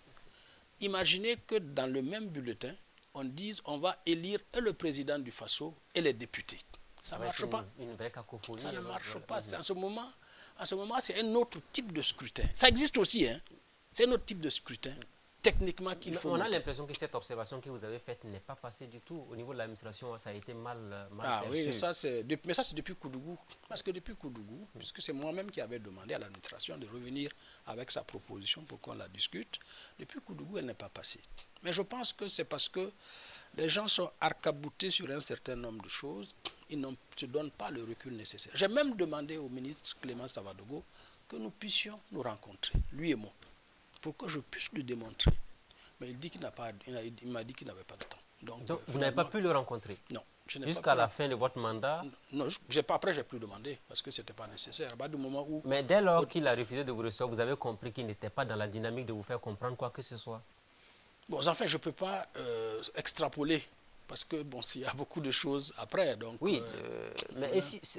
Imaginez que dans le même bulletin, on dise on va élire et le président du Faso et les députés. Ça ne marche pas. Une vraie cacophonie. Ça ne marche pas. En ce moment, c'est un autre type de scrutin. Ça existe aussi. Hein. C'est un autre type de scrutin. Techniquement qu'il faut. On a l'impression que cette observation que vous avez faite n'est pas passée du tout. Au niveau de l'administration, ça a été mal perçu. Oui, mais ça c'est depuis Koudougou. Parce que depuis Koudougou, puisque c'est moi-même qui avais demandé à l'administration de revenir avec sa proposition pour qu'on la discute, depuis Koudougou, elle n'est pas passée. Mais je pense que c'est parce que les gens sont arc-boutés sur un certain nombre de choses. Ils ne se donnent pas le recul nécessaire. J'ai même demandé au ministre Clément Savadogo que nous puissions nous rencontrer, lui et moi, pour que je puisse lui démontrer. Mais il m'a dit qu'il n'avait pas de temps. Donc vous n'avez pas pu le rencontrer? Non. Jusqu'à la fin de votre mandat? Non, après, j'ai plus demandé parce que ce n'était pas nécessaire. Du moment où... Mais dès lors qu'il a refusé de vous recevoir, vous avez compris qu'il n'était pas dans la dynamique de vous faire comprendre quoi que ce soit? Bon, enfin, je ne peux pas extrapoler parce que, bon, s'il y a beaucoup de choses après, donc... Oui, mais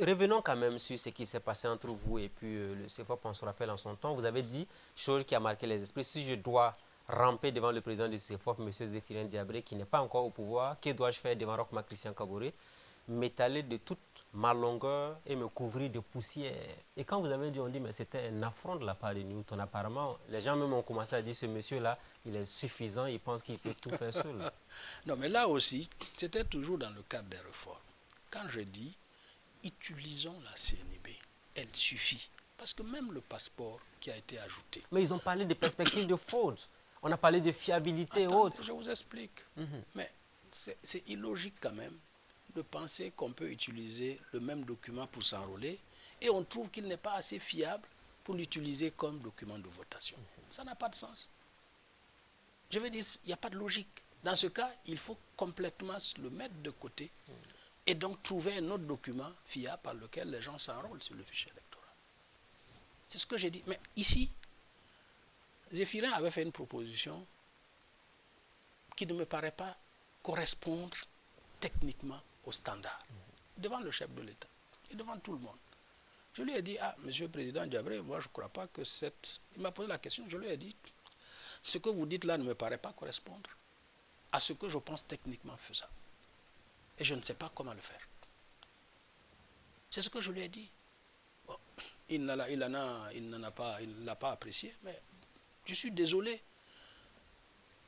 revenons quand même sur ce qui s'est passé entre vous et puis le CFOP, on se rappelle en son temps, vous avez dit, chose qui a marqué les esprits, si je dois ramper devant le président du CFOP, M. Zéphirin Diabré, qui n'est pas encore au pouvoir, que dois-je faire devant Roch Christian Kaboré? M'étaler de toute ma longueur et me couvrir de poussière. Et quand vous avez dit, on dit, mais c'était un affront de la part de Newton. Apparemment, les gens même ont commencé à dire, ce monsieur-là, il est suffisant, il pense qu'il peut tout faire seul. Non, mais là aussi, c'était toujours dans le cadre des réformes. Quand je dis, utilisons la CNIB, elle suffit. Parce que même le passeport qui a été ajouté... Mais ils ont parlé de perspectives de fraude. On a parlé de fiabilité et autres. Je vous explique. Mais c'est illogique quand même de penser qu'on peut utiliser le même document pour s'enrôler et on trouve qu'il n'est pas assez fiable pour l'utiliser comme document de votation. Ça n'a pas de sens. Je veux dire, il n'y a pas de logique. Dans ce cas, il faut complètement le mettre de côté et donc trouver un autre document fiable par lequel les gens s'enrôlent sur le fichier électoral. C'est ce que j'ai dit. Mais ici, Zéphirin avait fait une proposition qui ne me paraît pas correspondre techniquement aux standards, devant le chef de l'État et devant tout le monde. Je lui ai dit, monsieur le président Diabré, moi je ne crois pas que cette... Il m'a posé la question, je lui ai dit, ce que vous dites là ne me paraît pas correspondre à ce que je pense techniquement faisable. Et je ne sais pas comment le faire. C'est ce que je lui ai dit. Bon, il ne l'a pas apprécié, mais je suis désolé.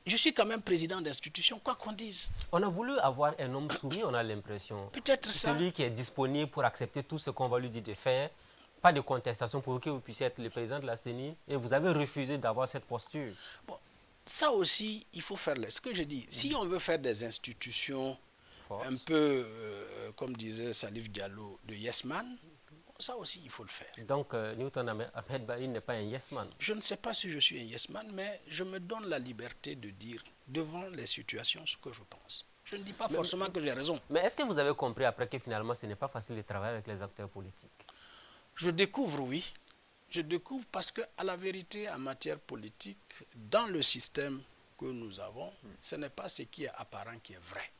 Je suis quand même président d'institution, quoi qu'on dise. On a voulu avoir un homme soumis, on a l'impression. Peut-être ça. Celui qui est disponible pour accepter tout ce qu'on va lui dire de faire. Pas de contestation pour que vous puissiez être le président de la CENI. Et vous avez refusé d'avoir cette posture. Bon, ça aussi, il faut faire ce que je dis. Si on veut faire des institutions un peu, comme disait Salif Diallo, de yes man, ça aussi, il faut le faire. Donc, Newton Ahmed Bari n'est pas un yes man. Je ne sais pas si je suis un yes man, mais je me donne la liberté de dire devant les situations ce que je pense. Je ne dis pas forcément que j'ai raison. Mais est-ce que vous avez compris après que finalement, ce n'est pas facile de travailler avec les acteurs politiques? Je découvre, oui. Je découvre parce que, à la vérité, en matière politique, dans le système que nous avons, ce n'est pas ce qui est apparent qui est vrai.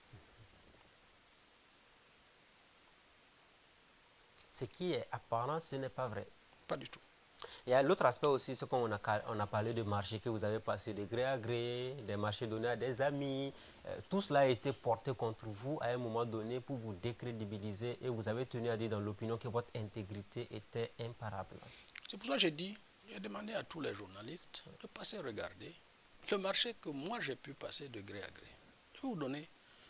Ce qui est apparent, ce n'est pas vrai. Pas du tout. Il y a l'autre aspect aussi, c'est qu'on a parlé de marchés que vous avez passé de gré à gré, des marchés donnés à des amis. Tout cela a été porté contre vous à un moment donné pour vous décrédibiliser et vous avez tenu à dire dans l'opinion que votre intégrité était imparable. C'est pour ça que j'ai demandé à tous les journalistes de passer regarder le marché que moi j'ai pu passer de gré à gré. Je vais vous donner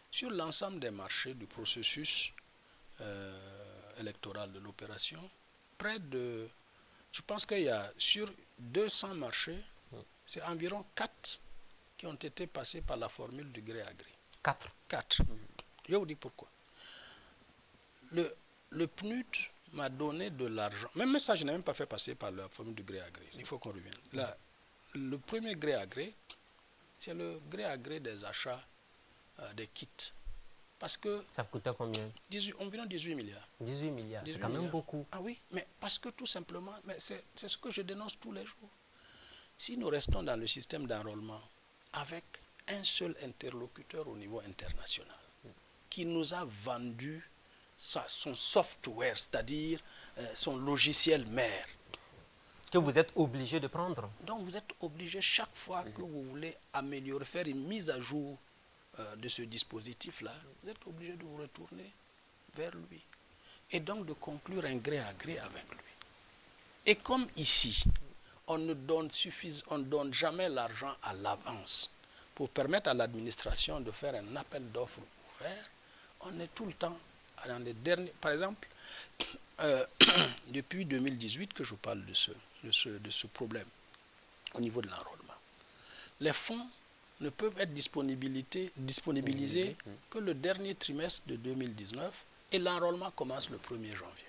sur l'ensemble des marchés du processus électoral de l'opération, près de... Je pense qu'il y a sur 200 marchés, c'est environ 4 qui ont été passés par la formule du gré à gré. 4. Je vais vous dire pourquoi. Le PNUD m'a donné de l'argent. Même ça, je n'ai même pas fait passer par la formule du gré à gré. Il faut qu'on revienne. Là, le premier gré à gré, c'est le gré à gré des achats des kits. Parce que... Ça coûtait combien? Environ 18 milliards. 18 milliards, c'est quand même beaucoup. Ah oui, mais parce que tout simplement, c'est ce que je dénonce tous les jours. Si nous restons dans le système d'enrôlement avec un seul interlocuteur au niveau international qui nous a vendu son software, c'est-à-dire son logiciel mère, que vous êtes obligé de prendre. Donc vous êtes obligé chaque fois que vous voulez améliorer, faire une mise à jour de ce dispositif-là, vous êtes obligé de vous retourner vers lui et donc de conclure un gré à gré avec lui. Et comme ici, on ne donne jamais l'argent à l'avance pour permettre à l'administration de faire un appel d'offres ouvert, on est tout le temps dans les derniers... Par exemple, depuis 2018 que je parle de ce problème au niveau de l'enrôlement, les fonds ne peuvent être disponibilisés que le dernier trimestre de 2019 et l'enrôlement commence le 1er janvier.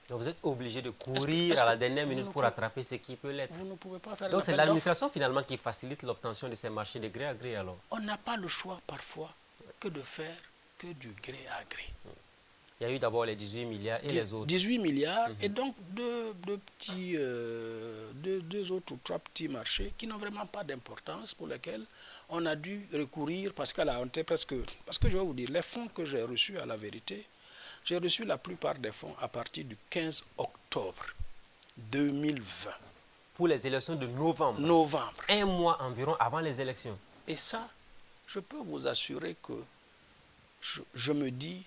Donc vous êtes obligé de courir à la dernière minute pour attraper ce qui peut l'être. Vous ne pouvez pas faire. Donc c'est l'administration finalement qui facilite l'obtention de ces marchés de gré à gré alors. On n'a pas le choix parfois que de faire que du gré à gré. Il y a eu d'abord les 18 milliards et les autres. 18 milliards et donc deux autres ou trois petits marchés qui n'ont vraiment pas d'importance pour lesquels on a dû recourir parce qu'à la honte presque... Parce que je vais vous dire, les fonds que j'ai reçus à la vérité, j'ai reçu la plupart des fonds à partir du 15 octobre 2020. Pour les élections de novembre. Novembre. Un mois environ avant les élections. Et ça, je peux vous assurer que je me dis,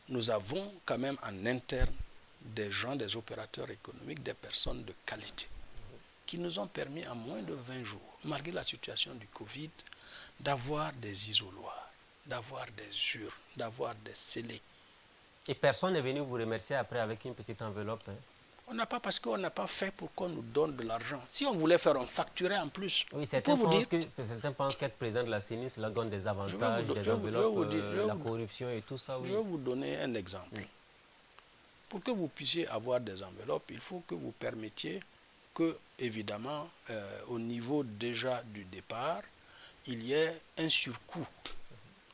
nous avons quand même en interne des gens, des opérateurs économiques, des personnes de qualité qui nous ont permis en moins de 20 jours, malgré la situation du Covid, d'avoir des isoloirs, d'avoir des urnes, d'avoir des scellés. Et personne n'est venu vous remercier après avec une petite enveloppe. Hein. On n'a pas, parce qu'on n'a pas fait pour qu'on nous donne de l'argent. Si on voulait faire, on facturait en plus. Oui, certains pensent qu'être président de la CENI, cela donne des avantages, des enveloppes, la corruption et tout ça. Oui. Je vais vous donner un exemple. Oui. Pour que vous puissiez avoir des enveloppes, il faut que vous permettiez que, évidemment, au niveau déjà du départ, il y ait un surcoût.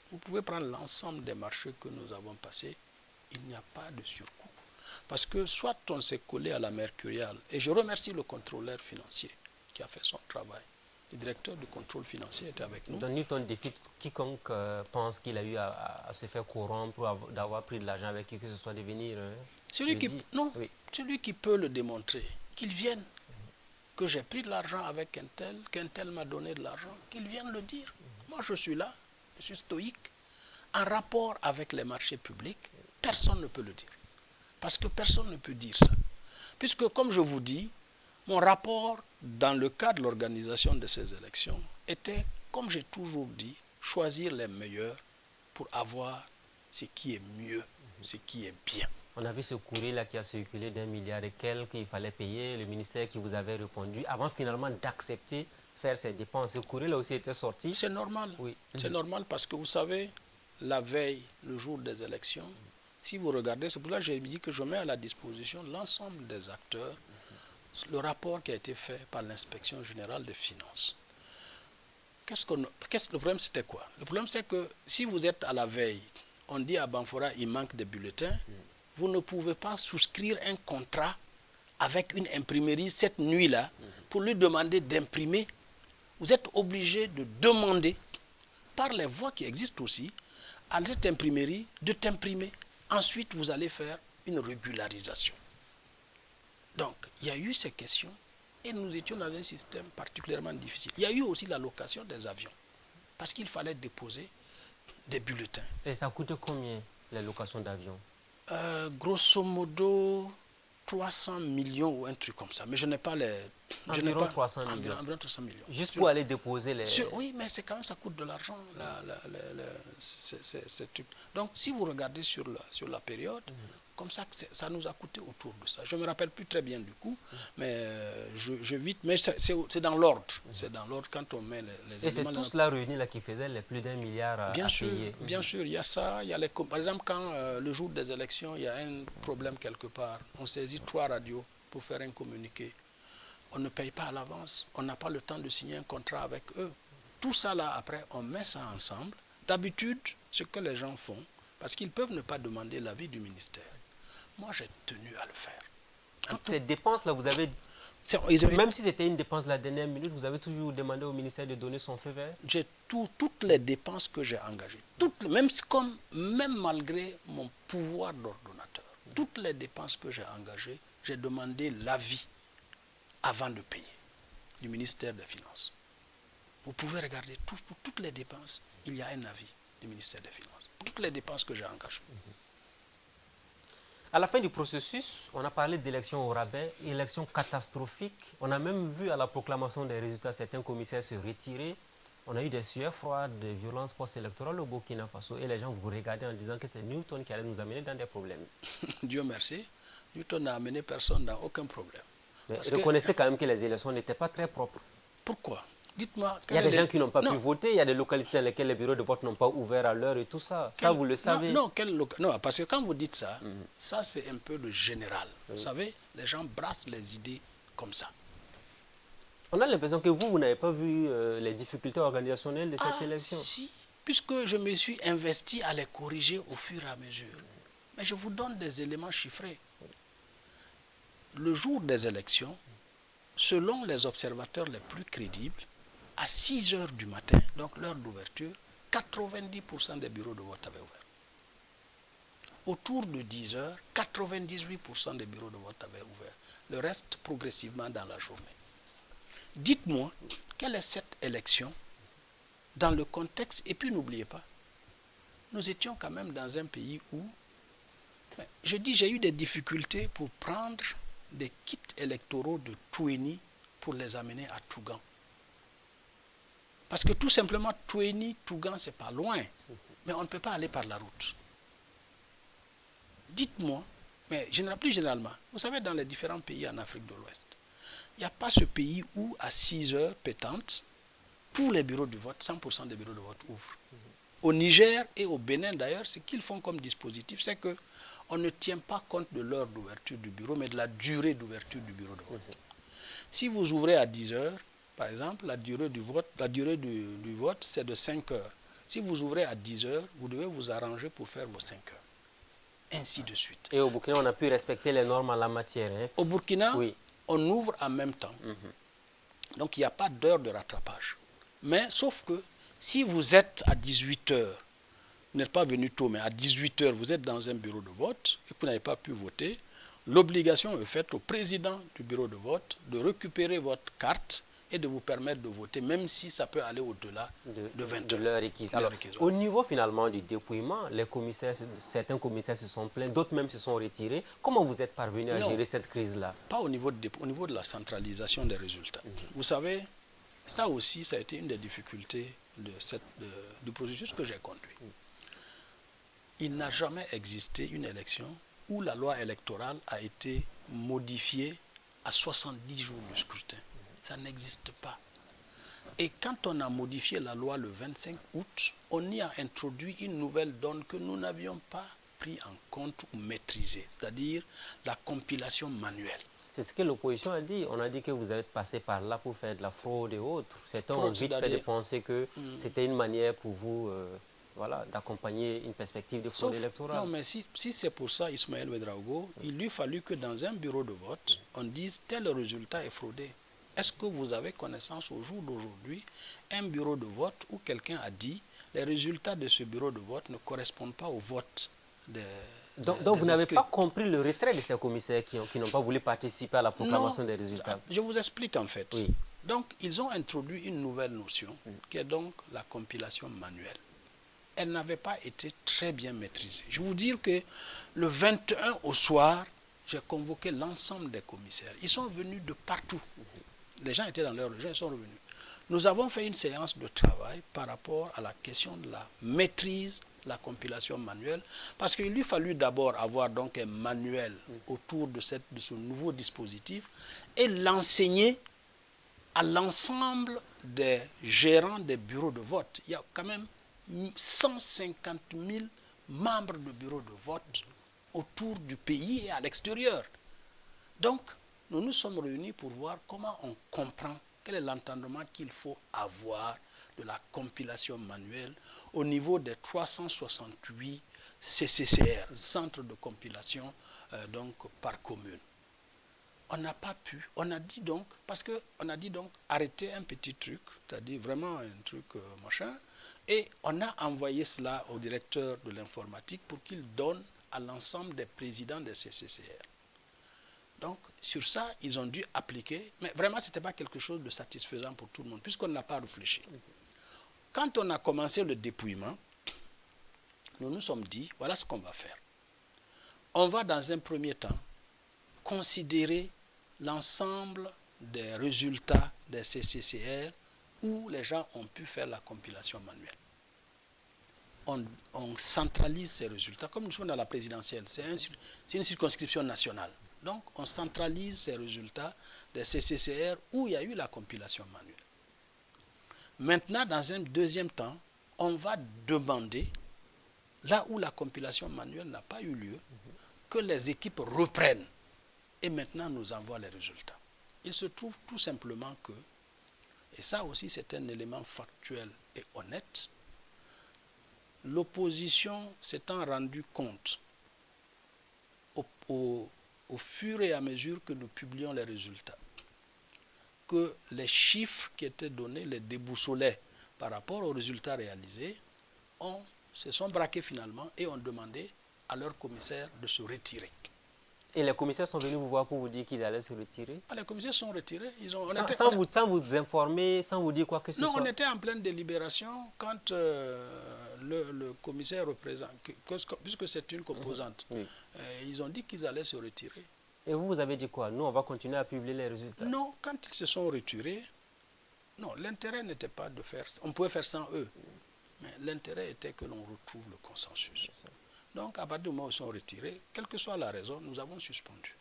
Vous pouvez prendre l'ensemble des marchés que nous avons passés, il n'y a pas de surcoût. Parce que soit on s'est collé à la mercuriale, et je remercie le contrôleur financier qui a fait son travail. Le directeur du contrôle financier était avec nous. Dans Newton défie quiconque pense qu'il a eu à se faire corrompre, d'avoir pris de l'argent avec qui que ce soit de venir. Celui qui peut le démontrer, qu'il vienne. Que j'ai pris de l'argent avec qu'un tel m'a donné de l'argent, qu'il vienne le dire. Moi je suis là, je suis stoïque. En rapport avec les marchés publics, personne ne peut le dire. Parce que personne ne peut dire ça. Puisque, comme je vous dis, mon rapport dans le cadre de l'organisation de ces élections était, comme j'ai toujours dit, choisir les meilleurs pour avoir ce qui est mieux, ce qui est bien. On a vu ce courrier-là qui a circulé d'1 milliard et quelques qu'il fallait payer, le ministère qui vous avait répondu, avant finalement d'accepter faire ces dépenses. Ce courrier-là aussi était sorti. C'est normal. Oui. C'est normal parce que vous savez, la veille, le jour des élections, si vous regardez, c'est pour ça que j'ai dit que je mets à la disposition l'ensemble des acteurs le rapport qui a été fait par l'inspection générale des finances. Le problème c'était quoi? Le problème c'est que si vous êtes à la veille, on dit à Banfora il manque des bulletins, vous ne pouvez pas souscrire un contrat avec une imprimerie cette nuit-là pour lui demander d'imprimer. Vous êtes obligé de demander par les voies qui existent aussi à cette imprimerie de t'imprimer. Ensuite, vous allez faire une régularisation. Donc, il y a eu ces questions et nous étions dans un système particulièrement difficile. Il y a eu aussi la location des avions parce qu'il fallait déposer des bulletins. Et ça coûte combien, la location d'avions? Grosso modo, 300 millions ou un truc comme ça. Mais je n'ai pas les... Environ 300 millions. Environ 300 millions. Juste pour aller déposer les... Oui, mais c'est quand même, ça coûte de l'argent, ces trucs. Donc, si vous regardez sur la période, comme ça, ça nous a coûté autour de ça. Je ne me rappelle plus très bien du coup, mais je vite, mais c'est dans l'ordre. C'est dans l'ordre quand on met les éléments. Et c'est tout cela réuni là qui faisait les plus d'1 milliard à payer. Bien sûr, il y a ça. Il y a par exemple, quand le jour des élections, il y a un problème quelque part, on saisit 3 radios pour faire un communiqué. On ne paye pas à l'avance, on n'a pas le temps de signer un contrat avec eux. Tout ça là, après, on met ça ensemble. D'habitude, ce que les gens font, parce qu'ils peuvent ne pas demander l'avis du ministère. Moi, j'ai tenu à le faire. Toutes ces dépenses-là, vous avez... Même si c'était une dépense de la dernière minute, vous avez toujours demandé au ministère de donner son feu vert? J'ai toutes les dépenses que j'ai engagées, même malgré mon pouvoir d'ordonnateur, toutes les dépenses que j'ai engagées, j'ai demandé l'avis avant de payer du ministère des Finances. Vous pouvez regarder, pour toutes les dépenses, il y a un avis du ministère des Finances. Pour toutes les dépenses que j'ai engagées. À la fin du processus, on a parlé d'élections au rabais, élections catastrophiques. On a même vu à la proclamation des résultats certains commissaires se retirer. On a eu des sueurs froides, des violences post-électorales au Burkina Faso. Et les gens vous regardaient en disant que c'est Newton qui allait nous amener dans des problèmes. Dieu merci, Newton n'a amené personne dans aucun problème. Mais reconnaissez quand même que les élections n'étaient pas très propres. Pourquoi? Dites-moi. Il y a des gens qui n'ont pas pu voter, il y a des localités dans lesquelles les bureaux de vote n'ont pas ouvert à l'heure et tout ça. Ça, vous le savez. Non, parce que quand vous dites ça, ça c'est un peu le général. Vous savez, les gens brassent les idées comme ça. On a l'impression que vous n'avez pas vu les difficultés organisationnelles de cette élection. Si, puisque je me suis investi à les corriger au fur et à mesure. Mais je vous donne des éléments chiffrés. Le jour des élections, selon les observateurs les plus crédibles, à 6 heures du matin, donc l'heure d'ouverture, 90% des bureaux de vote avaient ouvert. Autour de 10 heures, 98% des bureaux de vote avaient ouvert. Le reste progressivement dans la journée. Dites-moi, quelle est cette élection dans le contexte, et puis n'oubliez pas, nous étions quand même dans un pays où, j'ai eu des difficultés pour prendre des kits électoraux de Touéni pour les amener à Tougan. Parce que tout simplement, Touéni, Tougan, c'est pas loin, mais on ne peut pas aller par la route. Dites-moi, mais plus généralement, vous savez, dans les différents pays en Afrique de l'Ouest, il n'y a pas ce pays où, à 6 heures pétantes, tous les bureaux de vote, 100% des bureaux de vote ouvrent. Au Niger et au Bénin, d'ailleurs, ce qu'ils font comme dispositif, c'est qu'on ne tient pas compte de l'heure d'ouverture du bureau, mais de la durée d'ouverture du bureau de vote. Si vous ouvrez à 10 heures, par exemple, la durée du vote, c'est de 5 heures. Si vous ouvrez à 10 heures, vous devez vous arranger pour faire vos 5 heures. Ainsi de suite. Et au Burkina, on a pu respecter les normes en la matière. Hein? Au Burkina, oui, on ouvre en même temps. Donc, il n'y a pas d'heure de rattrapage. Mais, sauf que, si vous êtes à 18 heures, vous n'êtes pas venu tôt, mais à 18 heures, vous êtes dans un bureau de vote et que vous n'avez pas pu voter, l'obligation est faite au président du bureau de vote de récupérer votre carte et de vous permettre de voter, même si ça peut aller au-delà de 20 heures. De l'heure requise. Alors, au niveau finalement du dépouillement, certains commissaires se sont plaints, d'autres même se sont retirés. Comment vous êtes parvenu à gérer cette crise-là? Pas au niveau de la centralisation des résultats. Vous savez, ça aussi, ça a été une des difficultés du processus que j'ai conduit. Il n'a jamais existé une élection où la loi électorale a été modifiée à 70 jours du scrutin. Ça n'existe pas. Et quand on a modifié la loi le 25 août, on y a introduit une nouvelle donne que nous n'avions pas pris en compte ou maîtrisée, c'est-à-dire la compilation manuelle. C'est ce que l'opposition a dit. On a dit que vous êtes passé par là pour faire de la fraude et autres. Certains ont vite fait de penser que c'était une manière pour vous d'accompagner une perspective de fraude électorale. Non, mais si c'est pour ça, Ismaël Ouédraogo, il lui fallut que dans un bureau de vote, on dise tel résultat est fraudé. Est-ce que vous avez connaissance au jour d'aujourd'hui, un bureau de vote où quelqu'un a dit les résultats de ce bureau de vote ne correspondent pas au vote donc vous n'avez pas compris le retrait de ces commissaires qui n'ont pas voulu participer à la proclamation des résultats? Je vous explique en fait. Oui. Donc ils ont introduit une nouvelle notion qui est donc la compilation manuelle. Elle n'avait pas été très bien maîtrisée. Je vais vous dire que le 21 au soir, j'ai convoqué l'ensemble des commissaires. Ils sont venus de partout. Les gens étaient dans leur région, ils sont revenus. Nous avons fait une séance de travail par rapport à la question de la maîtrise de la compilation manuelle, parce qu'il lui fallut d'abord avoir donc un manuel autour de ce nouveau dispositif et l'enseigner à l'ensemble des gérants des bureaux de vote. Il y a quand même 150 000 membres de bureaux de vote autour du pays et à l'extérieur. Donc, nous nous sommes réunis pour voir comment on comprend, quel est l'entendement qu'il faut avoir de la compilation manuelle au niveau des 368 CCCR, centres de compilation donc par commune. On n'a pas pu, on a dit donc arrêter un petit truc, c'est-à-dire vraiment un truc machin, et on a envoyé cela au directeur de l'informatique pour qu'il donne à l'ensemble des présidents des CCCR. Donc, sur ça, ils ont dû appliquer, mais vraiment, ce n'était pas quelque chose de satisfaisant pour tout le monde, puisqu'on n'a pas réfléchi. Quand on a commencé le dépouillement, nous nous sommes dit, voilà ce qu'on va faire. On va, dans un premier temps, considérer l'ensemble des résultats des CCCR où les gens ont pu faire la compilation manuelle. On centralise ces résultats, comme nous sommes dans la présidentielle, c'est une circonscription nationale. Donc, on centralise ces résultats des CCCR où il y a eu la compilation manuelle. Maintenant, dans un deuxième temps, on va demander, là où la compilation manuelle n'a pas eu lieu, que les équipes reprennent et maintenant nous envoient les résultats. Il se trouve tout simplement que, et ça aussi c'est un élément factuel et honnête, l'opposition s'étant rendue compte au fur et à mesure que nous publions les résultats, que les chiffres qui étaient donnés les déboussolaient par rapport aux résultats réalisés, se sont braqués finalement et ont demandé à leur commissaire de se retirer. Et les commissaires sont venus vous voir pour vous dire qu'ils allaient se retirer? Les commissaires sont retirés. Sans vous informer, sans vous dire quoi que ce soit? Non, on était en pleine délibération quand le commissaire représente, puisque c'est une composante, oui. Ils ont dit qu'ils allaient se retirer. Et vous avez dit quoi? Nous, on va continuer à publier les résultats? Non, quand ils se sont retirés, non, l'intérêt n'était pas de faire ça. On pouvait faire sans eux. Mais l'intérêt était que l'on retrouve le consensus. Donc, à partir du moment où ils sont retirés, quelle que soit la raison, nous avons suspendu.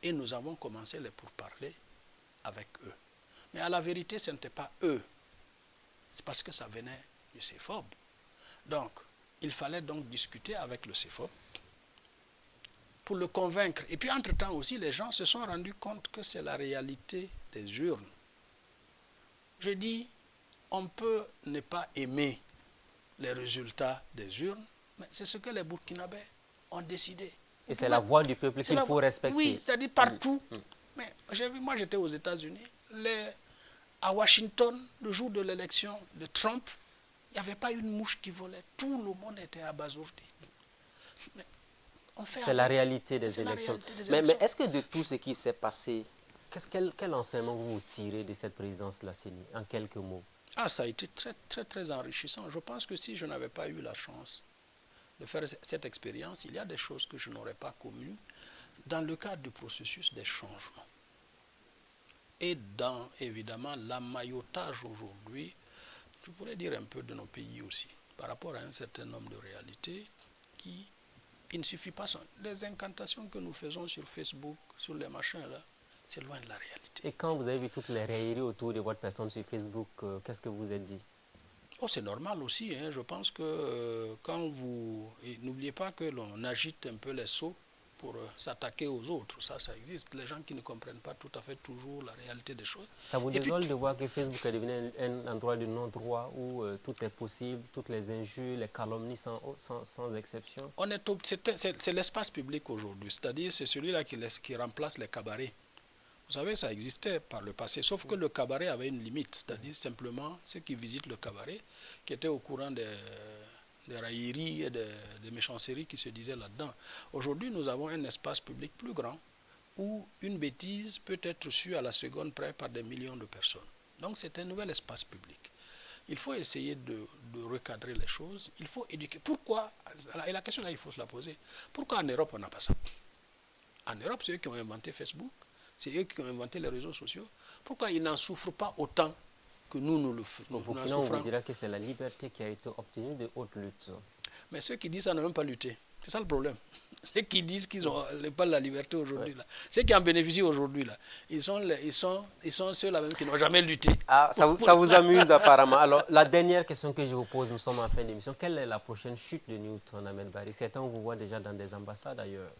Et nous avons commencé les pourparlers avec eux. Mais à la vérité, ce n'était pas eux. C'est parce que ça venait du CEFOB. Donc, il fallait donc discuter avec le CEFOB pour le convaincre. Et puis, entre-temps aussi, les gens se sont rendus compte que c'est la réalité des urnes. Je dis, on peut ne pas aimer les résultats des urnes, mais c'est ce que les Burkinabés ont décidé. Et c'est la voix du peuple qu'il faut respecter. Oui, c'est-à-dire partout. Mais moi, j'étais aux États-Unis. À Washington, le jour de l'élection de Trump, il n'y avait pas une mouche qui volait. Tout le monde était abasourdi. C'est la réalité des élections. Mais est-ce que de tout ce qui s'est passé, quel enseignement vous tirez de cette présidence de la CENI, en quelques mots? Ça a été très, très, très enrichissant. Je pense que si je n'avais pas eu la chance de faire cette expérience, il y a des choses que je n'aurais pas connues dans le cadre du processus des changements. Et dans, évidemment, l'amaillotage aujourd'hui, je pourrais dire un peu de nos pays aussi, par rapport à un certain nombre de réalités il ne suffit pas. Les incantations que nous faisons sur Facebook, sur les machins là, c'est loin de la réalité. Et quand vous avez vu toutes les railleries autour de votre personne sur Facebook, qu'est-ce que vous vous êtes dit? C'est normal aussi. Je pense que quand vous... N'oubliez pas que l'on agite un peu les seaux pour s'attaquer aux autres. Ça existe. Les gens qui ne comprennent pas tout à fait toujours la réalité des choses. Ça vous désole de voir que Facebook est devenu un endroit de non-droit où tout est possible, toutes les injures, les calomnies sans exception? C'est l'espace public aujourd'hui. C'est-à-dire c'est celui-là qui remplace les cabarets. Vous savez, ça existait par le passé, sauf que le cabaret avait une limite, c'est-à-dire simplement ceux qui visitent le cabaret, qui étaient au courant des railleries et des méchanceries qui se disaient là-dedans. Aujourd'hui, nous avons un espace public plus grand, où une bêtise peut être sue à la seconde près par des millions de personnes. Donc c'est un nouvel espace public. Il faut essayer de recadrer les choses, il faut éduquer. Pourquoi, et la question là, il faut se la poser, pourquoi en Europe on n'a pas ça? En Europe, c'est eux qui ont inventé Facebook. C'est eux qui ont inventé les réseaux sociaux. Pourquoi ils n'en souffrent pas autant que nous le faisons? Pour qui on vous dira que c'est la liberté qui a été obtenue de haute lutte. Mais ceux qui disent ça n'ont même pas lutté. C'est ça le problème. Ceux qui disent qu'ils n'ont pas la liberté aujourd'hui, là, ceux qui en bénéficient aujourd'hui, là, ils sont ceux-là même qui n'ont jamais lutté. Ça vous amuse apparemment. Alors, la dernière question que je vous pose, nous sommes en fin d'émission. Quelle est la prochaine chute de Newton Ahmed Bari? Certains vous voient déjà dans des ambassades ailleurs.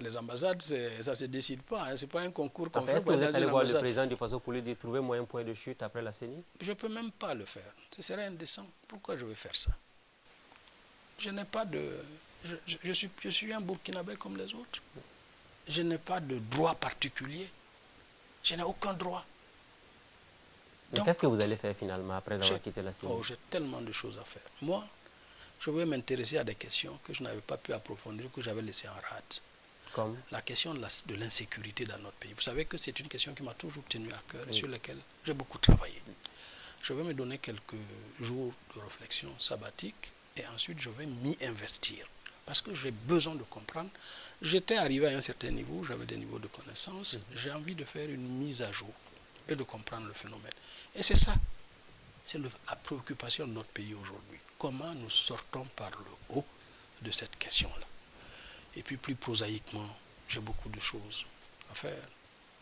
Les ambassades, ça ne se décide pas. Ce n'est pas un concours qu'on fait. Est-ce que vous êtes allé voir le président de façon pour lui dire trouvez-moi un point de chute après la CENI? Je ne peux même pas le faire. Ce serait indécent. Pourquoi je vais faire ça? Je n'ai pas de... Je suis un Burkinabé comme les autres. Je n'ai pas de droit particulier. Je n'ai aucun droit. Qu'est-ce que vous allez faire finalement après avoir quitté la CENI? J'ai tellement de choses à faire. Moi, je vais m'intéresser à des questions que je n'avais pas pu approfondir, que j'avais laissées en rade. Comme la question de l'insécurité dans notre pays. Vous savez que c'est une question qui m'a toujours tenu à cœur et sur laquelle j'ai beaucoup travaillé. Je vais me donner quelques jours de réflexion sabbatique et ensuite je vais m'y investir. Parce que j'ai besoin de comprendre. J'étais arrivé à un certain niveau, j'avais des niveaux de connaissances. J'ai envie de faire une mise à jour et de comprendre le phénomène. Et c'est ça. C'est la préoccupation de notre pays aujourd'hui. Comment nous sortons par le haut de cette question-là. Et puis plus prosaïquement, j'ai beaucoup de choses à faire.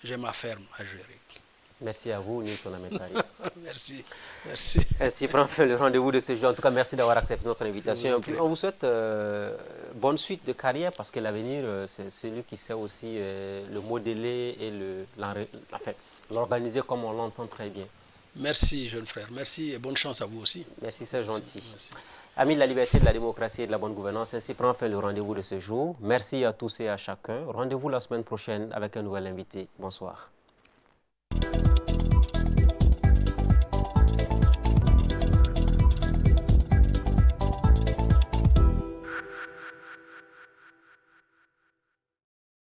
J'ai ma ferme à gérer. Merci à vous, Newton Ahmed Bari. Merci. Ainsi prend fin le rendez-vous de ce jour. En tout cas, merci d'avoir accepté notre invitation. On vous souhaite bonne suite de carrière parce que l'avenir, c'est celui qui sait aussi le modeler et l'organiser comme on l'entend très bien. Merci, jeune frère. Merci et bonne chance à vous aussi. Merci, c'est gentil. Merci. Amis de la liberté, de la démocratie et de la bonne gouvernance, ainsi prend fin le rendez-vous de ce jour. Merci à tous et à chacun. Rendez-vous la semaine prochaine avec un nouvel invité. Bonsoir.